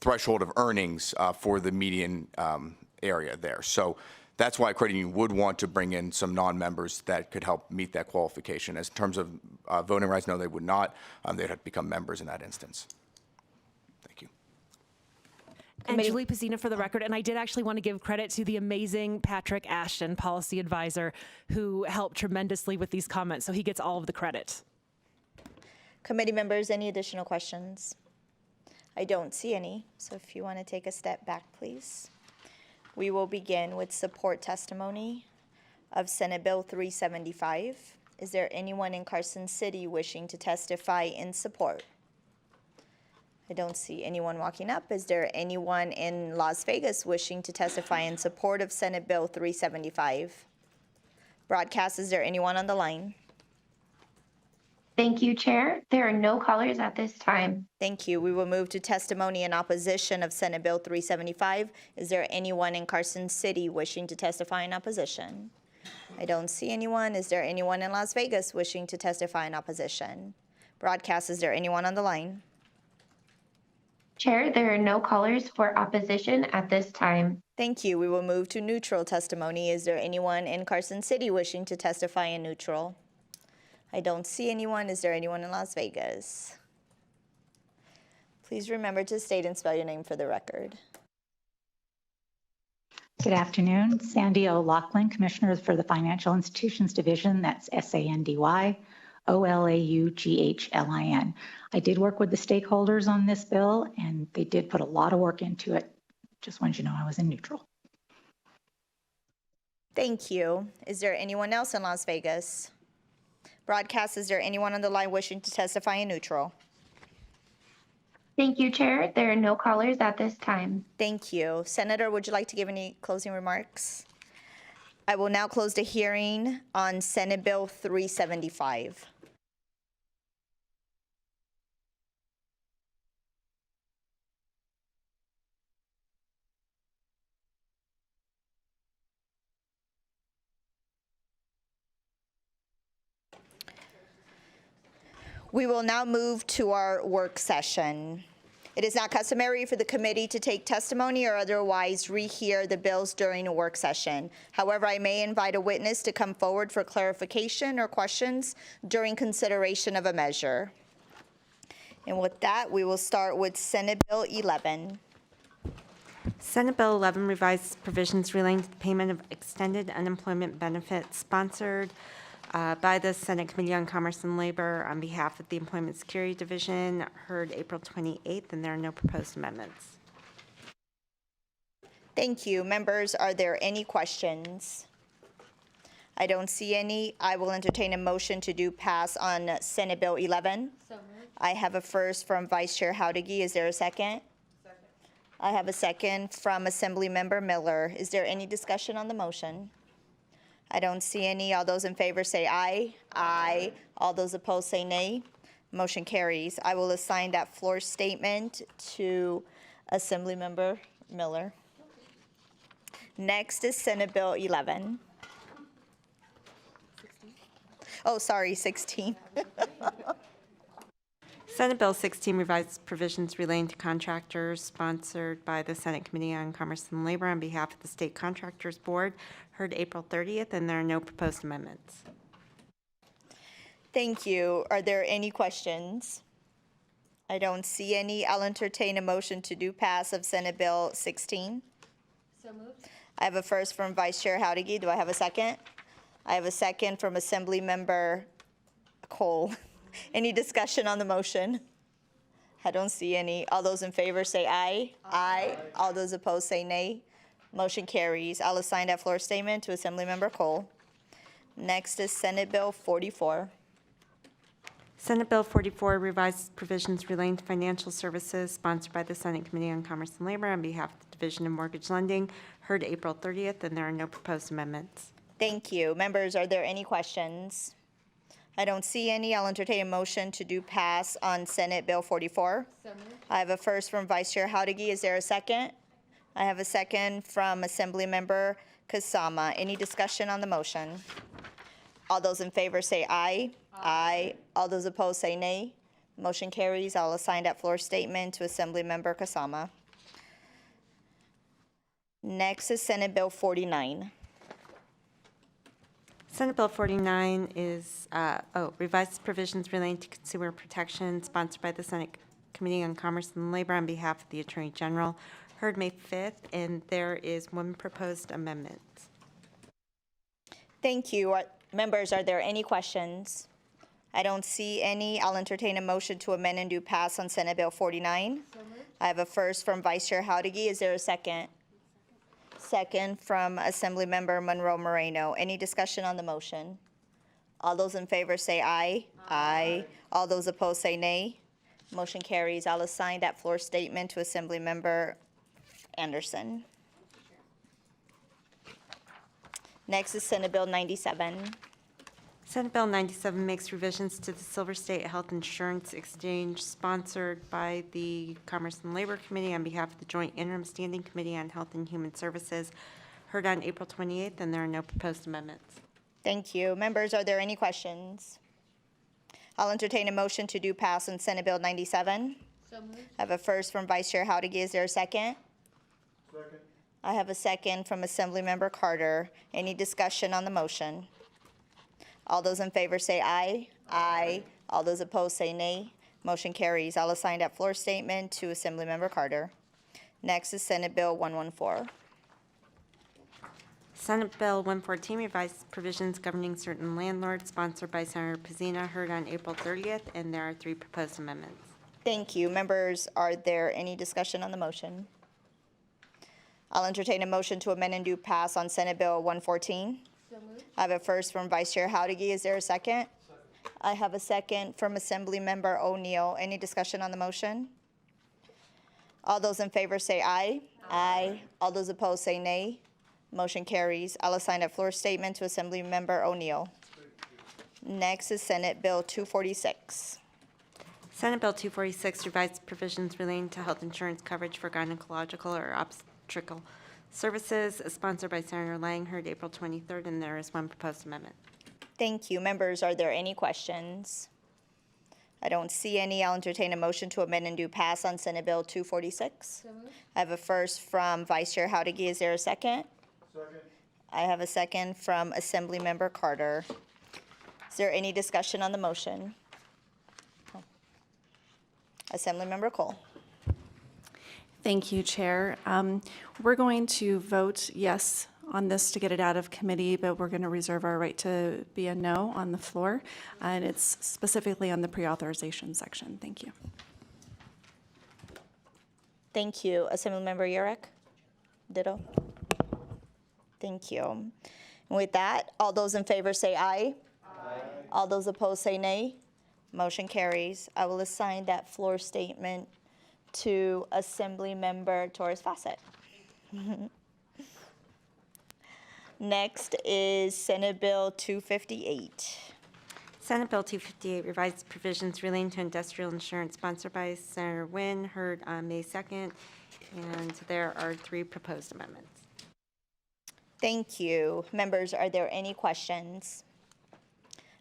threshold of earnings for the median area there. So that's why a credit union would want to bring in some non-members that could help meet that qualification. As in terms of voting rights, no, they would not. They'd have to become members in that instance. Thank you. And Julie Pazina for the record, and I did actually want to give credit to the amazing Patrick Ashton, policy advisor, who helped tremendously with these comments, so he gets all of the credit. Committee members, any additional questions? I don't see any, so if you want to take a step back, please. We will begin with support testimony of Senate Bill 375. Is there anyone in Carson City wishing to testify in support? I don't see anyone walking up. Is there anyone in Las Vegas wishing to testify in support of Senate Bill 375? Broadcast, is there anyone on the line? Thank you, Chair. There are no callers at this time. Thank you. We will move to testimony in opposition of Senate Bill 375. Is there anyone in Carson City wishing to testify in opposition? I don't see anyone. Is there anyone in Las Vegas wishing to testify in opposition? Broadcast, is there anyone on the line? Chair, there are no callers for opposition at this time. Thank you. We will move to neutral testimony. Is there anyone in Carson City wishing to testify in neutral? I don't see anyone. Is there anyone in Las Vegas? Please remember to state and spell your name for the record. Good afternoon. Sandy O'Loughlin, Commissioner for the Financial Institutions Division. That's SANDY OLAUGHLIN. I did work with the stakeholders on this bill, and they did put a lot of work into it. Just wanted you to know I was in neutral. Thank you. Is there anyone else in Las Vegas? Broadcast, is there anyone on the line wishing to testify in neutral? Thank you, Chair. There are no callers at this time. Thank you. Senator, would you like to give any closing remarks? I will now close the hearing on Senate Bill 375. We will now move to our work session. It is not customary for the committee to take testimony or otherwise rehear the bills during a work session. However, I may invite a witness to come forward for clarification or questions during consideration of a measure. And with that, we will start with Senate Bill 11. Senate Bill 11 revised provisions relating to the payment of extended unemployment benefits, sponsored by the Senate Committee on Commerce and Labor on behalf of the Employment Security Division, heard April 28th, and there are no proposed amendments. Thank you. Members, are there any questions? I don't see any. I will entertain a motion to do pass on Senate Bill 11. So moved. I have a first from Vice Chair Howdigi. Is there a second? Second. I have a second from Assemblymember Miller. Is there any discussion on the motion? I don't see any. All those in favor say aye. Aye. All those opposed say nay. Motion carries. I will assign that floor statement to Assemblymember Miller. Next is Senate Bill 11. Oh, sorry, 16. Senate Bill 16 revised provisions relating to contractors, sponsored by the Senate Committee on Commerce and Labor on behalf of the State Contractors Board, heard April 30th, and there are no proposed amendments. Thank you. Are there any questions? I don't see any. I'll entertain a motion to do pass of Senate Bill 16. So moved. I have a first from Vice Chair Howdiggy. Do I have a second? I have a second from Assemblymember Cole. Any discussion on the motion? I don't see any. All those in favor say aye. Aye. All those opposed say nay. Motion carries. I'll assign that floor statement to Assemblymember Cole. Next is Senate Bill 44. Senate Bill 44 revised provisions relating to financial services, sponsored by the Senate Committee on Commerce and Labor on behalf of the Division of Mortgage Lending, heard April 30th, and there are no proposed amendments. Thank you. Members, are there any questions? I don't see any. I'll entertain a motion to do pass on Senate Bill 44. So moved. I have a first from Vice Chair Howdiggy. Is there a second? I have a second from Assemblymember Kasama. Any discussion on the motion? All those in favor say aye. Aye. All those opposed say nay. Motion carries. I'll assign that floor statement to Assemblymember Kasama. Next is Senate Bill 49. Senate Bill 49 is revised provisions relating to consumer protection, sponsored by the Senate Committee on Commerce and Labor on behalf of the Attorney General, heard May 5th, and there is one proposed amendment. Thank you. Members, are there any questions? I don't see any. I'll entertain a motion to amend and do pass on Senate Bill 49. So moved. I have a first from Vice Chair Howdiggy. Is there a second? Second from Assemblymember Monroe Moreno. Any discussion on the motion? All those in favor say aye. Aye. All those opposed say nay. Motion carries. I'll assign that floor statement to Assemblymember Anderson. Next is Senate Bill 97. Senate Bill 97 makes revisions to the Silver State Health Insurance Exchange, sponsored by the Commerce and Labor Committee on behalf of the Joint Interim Standing Committee on Health and Human Services, heard on April 28th, and there are no proposed amendments. Thank you. Members, are there any questions? I'll entertain a motion to do pass on Senate Bill 97. So moved. I have a first from Vice Chair Howdiggy. Is there a second? Second. I have a second from Assemblymember Carter. Any discussion on the motion? All those in favor say aye. Aye. All those opposed say nay. Motion carries. I'll assign that floor statement to Assemblymember Carter. Next is Senate Bill 114. Senate Bill 114 revised provisions governing certain landlords, sponsored by Senator Pazina, heard on April 30th, and there are 3 proposed amendments. Thank you. Members, are there any discussion on the motion? I'll entertain a motion to amend and do pass on Senate Bill 114. So moved. I have a first from Vice Chair Howdiggy. Is there a second? I have a second from Assemblymember O'Neill. Any discussion on the motion? All those in favor say aye. Aye. All those opposed say nay. Motion carries. I'll assign a floor statement to Assemblymember O'Neill. Next is Senate Bill 246. Senate Bill 246 revised provisions relating to health insurance coverage for gynecological or obstetrical services, sponsored by Senator Lang, heard April 23rd, and there is 1 proposed amendment. Thank you. Members, are there any questions? I don't see any. I'll entertain a motion to amend and do pass on Senate Bill 246. So moved. I have a first from Vice Chair Howdiggy. Is there a second? Second. I have a second from Assemblymember Carter. Is there any discussion on the motion? Assemblymember Cole. Thank you, Chair. We're going to vote yes on this to get it out of committee, but we're going to reserve our right to be a no on the floor, and it's specifically on the pre-authorization section. Thank you. Thank you. Assemblymember Yurek? Ditto. Thank you. And with that, all those in favor say aye. Aye. All those opposed say nay. Motion carries. I will assign that floor statement to Assembly Member Torres Fawcett. Next is Senate Bill 258. Senate Bill 258 revised provisions relating to industrial insurance, sponsored by Senator Nguyen, heard on May 2nd, and there are 3 proposed amendments. Thank you. Members, are there any questions?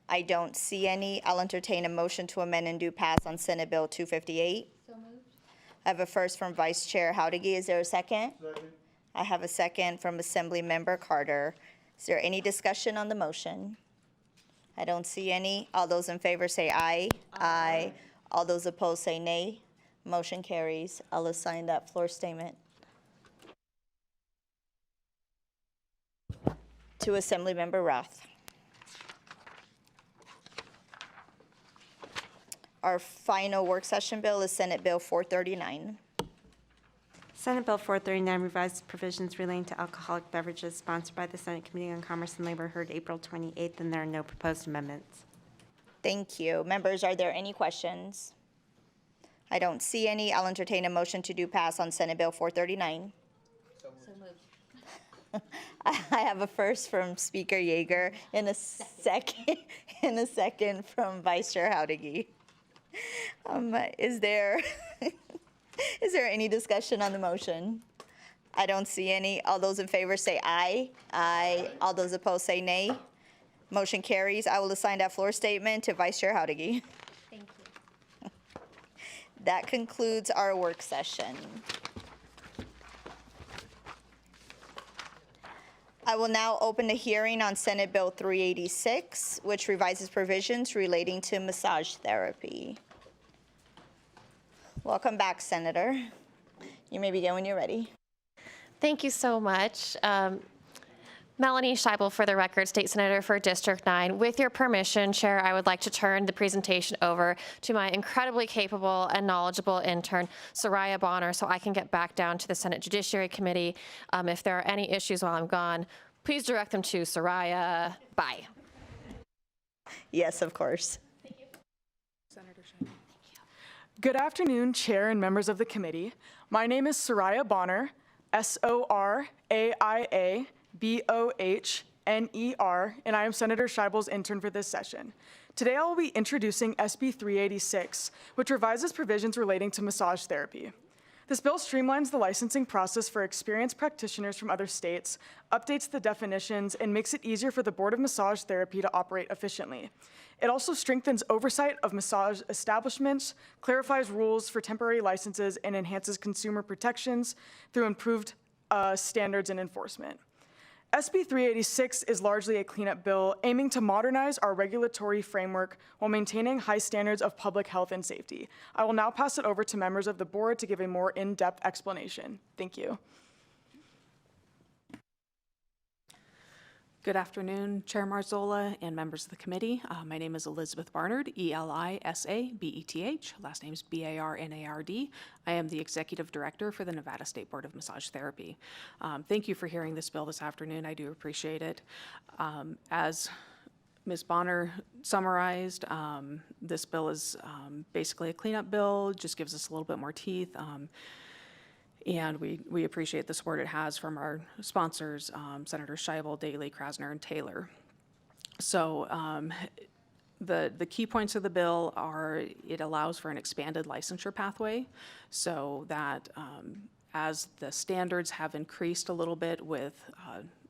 I don't see any. I'll entertain a motion to amend and do pass on Senate Bill 258. So moved. I have a first from Vice Chair Howdigi. Is there a second? Second. I have a second from Assembly Member Carter. Is there any discussion on the motion? I don't see any. All those in favor say aye. Aye. All those opposed say nay. Motion carries. I'll assign that floor statement to Assembly Member Roth. Our final work session bill is Senate Bill 439. Senate Bill 439 revised provisions relating to alcoholic beverages, sponsored by the Senate Committee on Commerce and Labor, heard April 28th, and there are no proposed amendments. Thank you. Members, are there any questions? I don't see any. I'll entertain a motion to do pass on Senate Bill 439. So moved. I have a first from Speaker Yeager and a second from Vice Chair Howdigi. Is there any discussion on the motion? I don't see any. All those in favor say aye. Aye. All those opposed say nay. Motion carries. I will assign that floor statement to Vice Chair Howdigi. Thank you. That concludes our work session. I will now open the hearing on Senate Bill 386, which revises provisions relating to massage therapy. Welcome back, Senator. You may begin when you're ready. Thank you so much. Melanie Scheibel, for the record, State Senator for District 9. With your permission, Chair, I would like to turn the presentation over to my incredibly capable and knowledgeable intern, Soraya Bonner, so I can get back down to the Senate Judiciary Committee. If there are any issues while I'm gone, please direct them to Soraya. Bye. Yes, of course. Thank you. Senator Scheibel. Good afternoon, Chair and members of the committee. My name is Soraya Bonner, SORAIABOHNER, and I am Senator Scheibel's intern for this session. Today I will be introducing SB 386, which revises provisions relating to massage therapy. This bill streamlines the licensing process for experienced practitioners from other states, updates the definitions, and makes it easier for the Board of Massage Therapy to operate efficiently. It also strengthens oversight of massage establishments, clarifies rules for temporary licenses, and enhances consumer protections through improved standards and enforcement. SB 386 is largely a cleanup bill aiming to modernize our regulatory framework while maintaining high standards of public health and safety. I will now pass it over to members of the board to give a more in-depth explanation. Thank you. Good afternoon, Chair Marzola and members of the committee. My name is Elizabeth Barnard, ELISABETH. Last name is BARNARD. I am the Executive Director for the Nevada State Board of Massage Therapy. Thank you for hearing this bill this afternoon. I do appreciate it. As Ms. Bonner summarized, this bill is basically a cleanup bill, just gives us a little bit more teeth. And we appreciate the support it has from our sponsors, Senator Scheibel, Daley, Krasner, and Taylor. So the key points of the bill are it allows for an expanded licensure pathway so that as the standards have increased a little bit with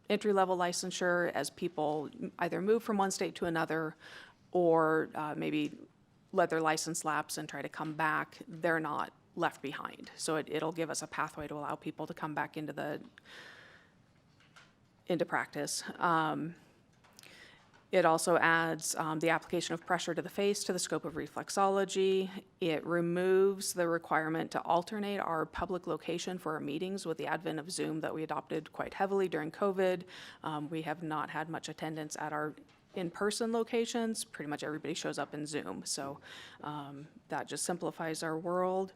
entry-level licensure, as people either move from one state to another or maybe let their license lapse and try to come back, they're not left behind. So it'll give us a pathway to allow people to come back into practice. It also adds the application of pressure to the face to the scope of reflexology. It removes the requirement to alternate our public location for our meetings with the advent of Zoom that we adopted quite heavily during COVID. We have not had much attendance at our in-person locations. Pretty much everybody shows up in Zoom. So that just simplifies our world.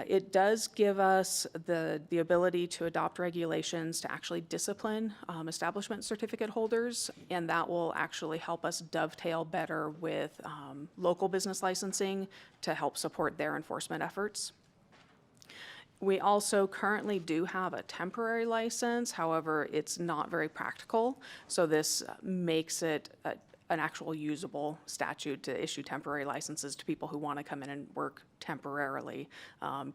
It does give us the ability to adopt regulations to actually discipline establishment certificate holders, and that will actually help us dovetail better with local business licensing to help support their enforcement efforts. We also currently do have a temporary license. However, it's not very practical. So this makes it an actual usable statute to issue temporary licenses to people who want to come in and work temporarily.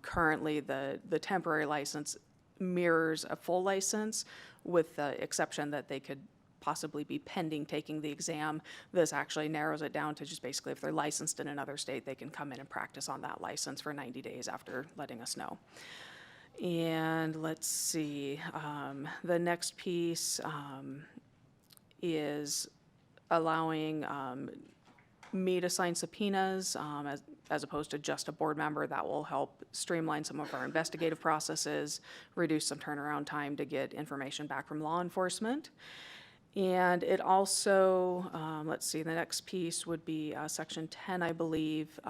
Currently, the temporary license mirrors a full license with the exception that they could possibly be pending taking the exam. This actually narrows it down to just basically if they're licensed in another state, they can come in and practice on that license for 90 days after letting us know. And let's see, the next piece is allowing me to sign subpoenas as opposed to just a board member. That will help streamline some of our investigative processes, reduce some turnaround time to get information back from law enforcement. And it also, let's see, the next piece would be Section 10, I believe.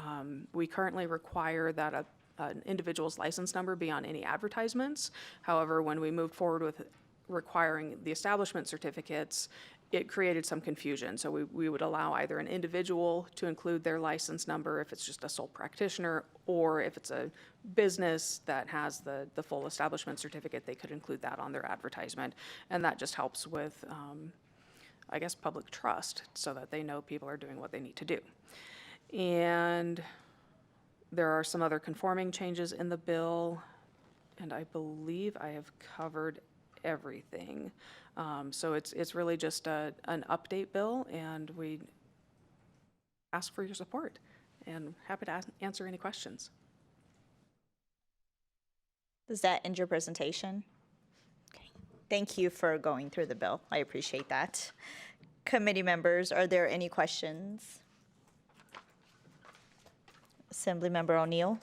We currently require that an individual's license number be on any advertisements. However, when we moved forward with requiring the establishment certificates, it created some confusion. So we would allow either an individual to include their license number if it's just a sole practitioner, or if it's a business that has the full establishment certificate, they could include that on their advertisement. And that just helps with, I guess, public trust so that they know people are doing what they need to do. And there are some other conforming changes in the bill, and I believe I have covered everything. So it's really just an update bill, and we ask for your support, and happy to answer any questions. Does that end your presentation? Okay. Thank you for going through the bill. I appreciate that. Committee members, are there any questions? Assemblymember O'Neill.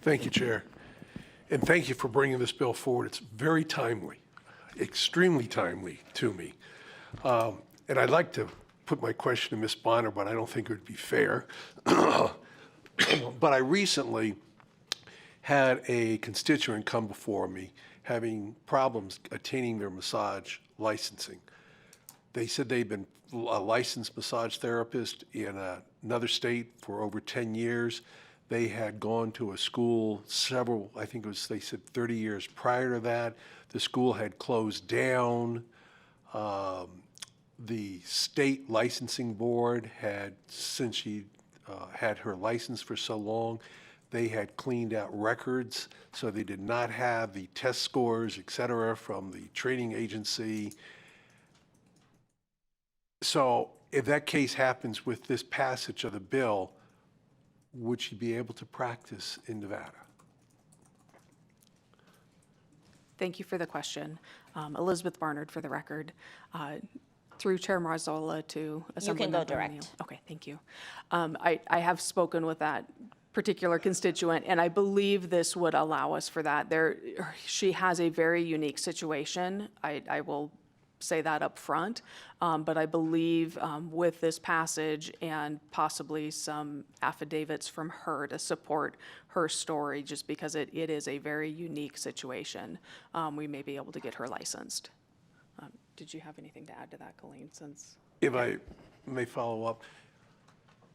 Thank you, Chair. And thank you for bringing this bill forward. It's very timely, extremely timely to me. And I'd like to put my question to Ms. Bonner, but I don't think it would be fair. But I recently had a constituent come before me having problems attaining their massage licensing. They said they've been a licensed massage therapist in another state for over 10 years. They had gone to a school several, I think it was, they said 30 years prior to that. The school had closed down. The state licensing board had, since she had her license for so long, they had cleaned out records, so they did not have the test scores, et cetera, from the training agency. So if that case happens with this passage of the bill, would she be able to practice in Nevada? Thank you for the question. Elizabeth Barnard for the record. Through Chair Marzola to Assemblymember. You can go direct. Okay, thank you. I have spoken with that particular constituent, and I believe this would allow us for that. She has a very unique situation. I will say that up front, but I believe with this passage and possibly some affidavits from her to support her story, just because it is a very unique situation, we may be able to get her licensed. Did you have anything to add to that, Colleen, since? If I may follow up,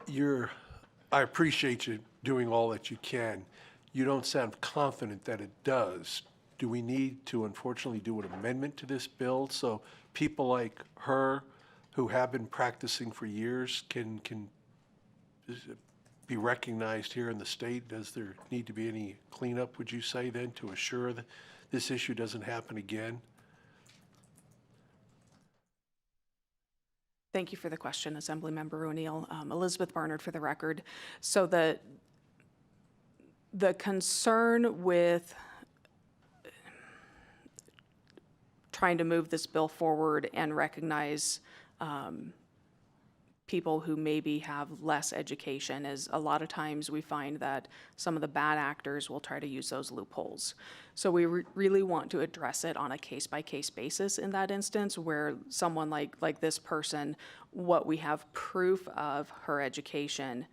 I appreciate you doing all that you can. You don't sound confident that it does. Do we need to unfortunately do an amendment to this bill so people like her who have been practicing for years can be recognized here in the state? Does there need to be any cleanup, would you say, then, to assure that this issue doesn't happen again? Thank you for the question, Assemblymember O'Neill. Elizabeth Barnard for the record. So the concern with trying to move this bill forward and recognize people who maybe have less education is a lot of times we find that some of the bad actors will try to use those loopholes. So we really want to address it on a case-by-case basis in that instance where someone like this person, what we have proof of her education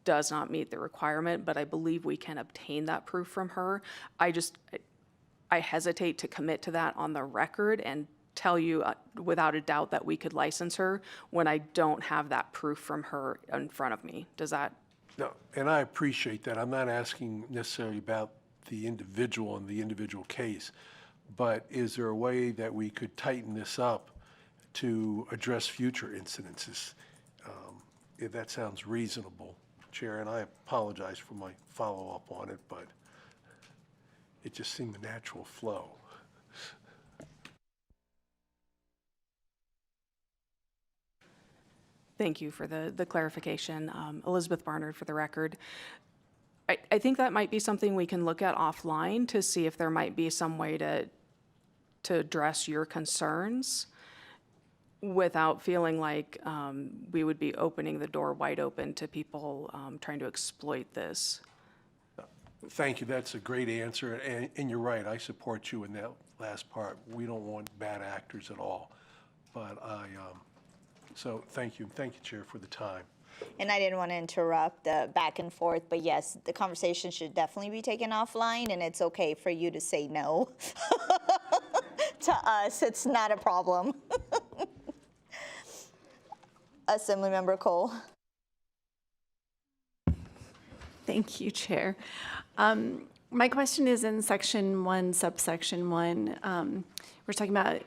does not meet the requirement, but I believe we can obtain that proof from her. I hesitate to commit to that on the record and tell you without a doubt that we could license her when I don't have that proof from her in front of me. Does that No, and I appreciate that. I'm not asking necessarily about the individual and the individual case, but is there a way that we could tighten this up to address future incidences? If that sounds reasonable, Chair, and I apologize for my follow-up on it, but it just seemed the natural flow. Thank you for the clarification. Elizabeth Barnard for the record. I think that might be something we can look at offline to see if there might be some way to address your concerns without feeling like we would be opening the door wide open to people trying to exploit this. Thank you. That's a great answer. And you're right. I support you in that last part. We don't want bad actors at all. But so thank you. Thank you, Chair, for the time. And I didn't want to interrupt the back and forth, but yes, the conversation should definitely be taken offline, and it's okay for you to say no to us. It's not a problem. Assemblymember Cole. Thank you, Chair. My question is in Section 1, Subsection 1. We're talking about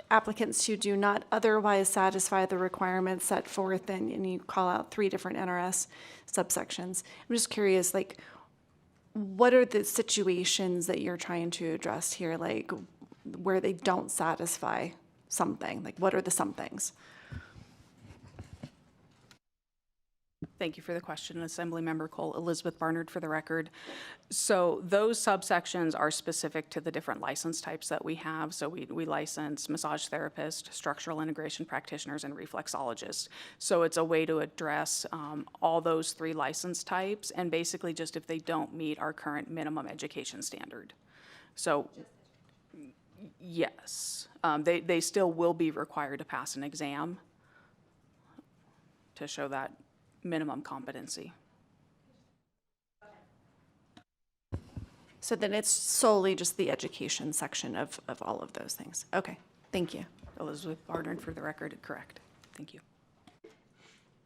applicants who do not otherwise satisfy the requirements set forth, and you call out 3 different NRS subsections. I'm just curious, like, what are the situations that you're trying to address here, like, where they don't satisfy something? Like, what are the somethings? Thank you for the question, Assemblymember Cole. Elizabeth Barnard for the record. So those subsections are specific to the different license types that we have. So we license massage therapists, structural integration practitioners, and reflexologists. So it's a way to address all those 3 license types, and basically just if they don't meet our current minimum education standard. So yes, they still will be required to pass an exam to show that minimum competency. So then it's solely just the education section of all of those things. Okay, thank you. Elizabeth Barnard for the record, correct. Thank you.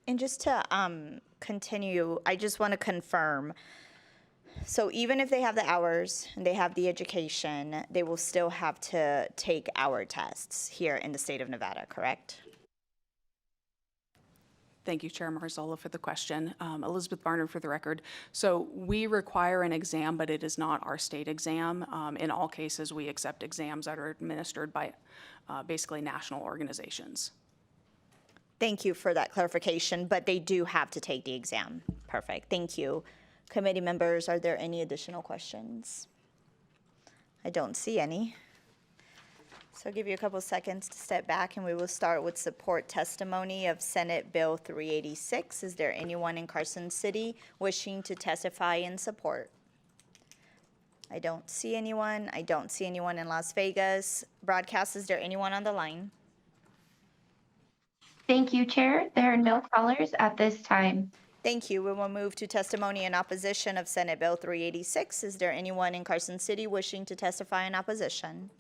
And just to continue, I just want to confirm. So even if they have the hours and they have the education, they will still have to take our tests here in the state of Nevada, correct? Thank you, Chair Marzola, for the question. Elizabeth Barnard for the record. So we require an exam, but it is not our state exam. In all cases, we accept exams that are administered by basically national organizations. Thank you for that clarification, but they do have to take the exam. Perfect, thank you. Committee members, are there any additional questions? I don't see any. So I'll give you a couple seconds to step back, and we will start with support testimony of Senate Bill 386. Is there anyone in Carson City wishing to testify in support? I don't see anyone. I don't see anyone in Las Vegas. Broadcast, is there anyone on the line? Thank you, Chair. There are no callers at this time. Thank you. We will move to testimony in opposition of Senate Bill 386. Is there anyone in Carson City wishing to testify in opposition?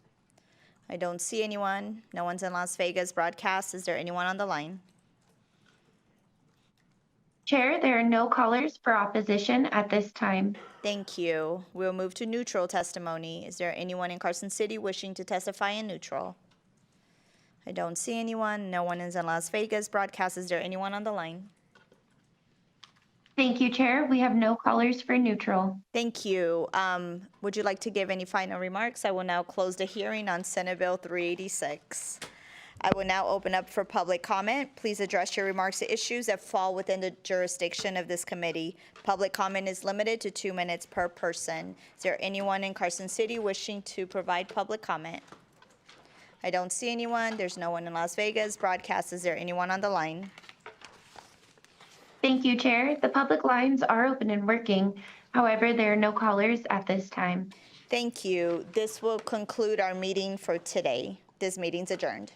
I don't see anyone. No one's in Las Vegas. Broadcast, is there anyone on the line? Chair, there are no callers for opposition at this time. Thank you. We'll move to neutral testimony. Is there anyone in Carson City wishing to testify in neutral? I don't see anyone. No one is in Las Vegas. Broadcast, is there anyone on the line? Thank you, Chair. We have no callers for neutral. Thank you. Would you like to give any final remarks? I will now close the hearing on Senate Bill 386. I will now open up for public comment. Please address your remarks to issues that fall within the jurisdiction of this committee. Public comment is limited to 2 minutes per person. Is there anyone in Carson City wishing to provide public comment? I don't see anyone. There's no one in Las Vegas. Broadcast, is there anyone on the line? Thank you, Chair. The public lines are open and working. However, there are no callers at this time. Thank you. This will conclude our meeting for today. This meeting's adjourned.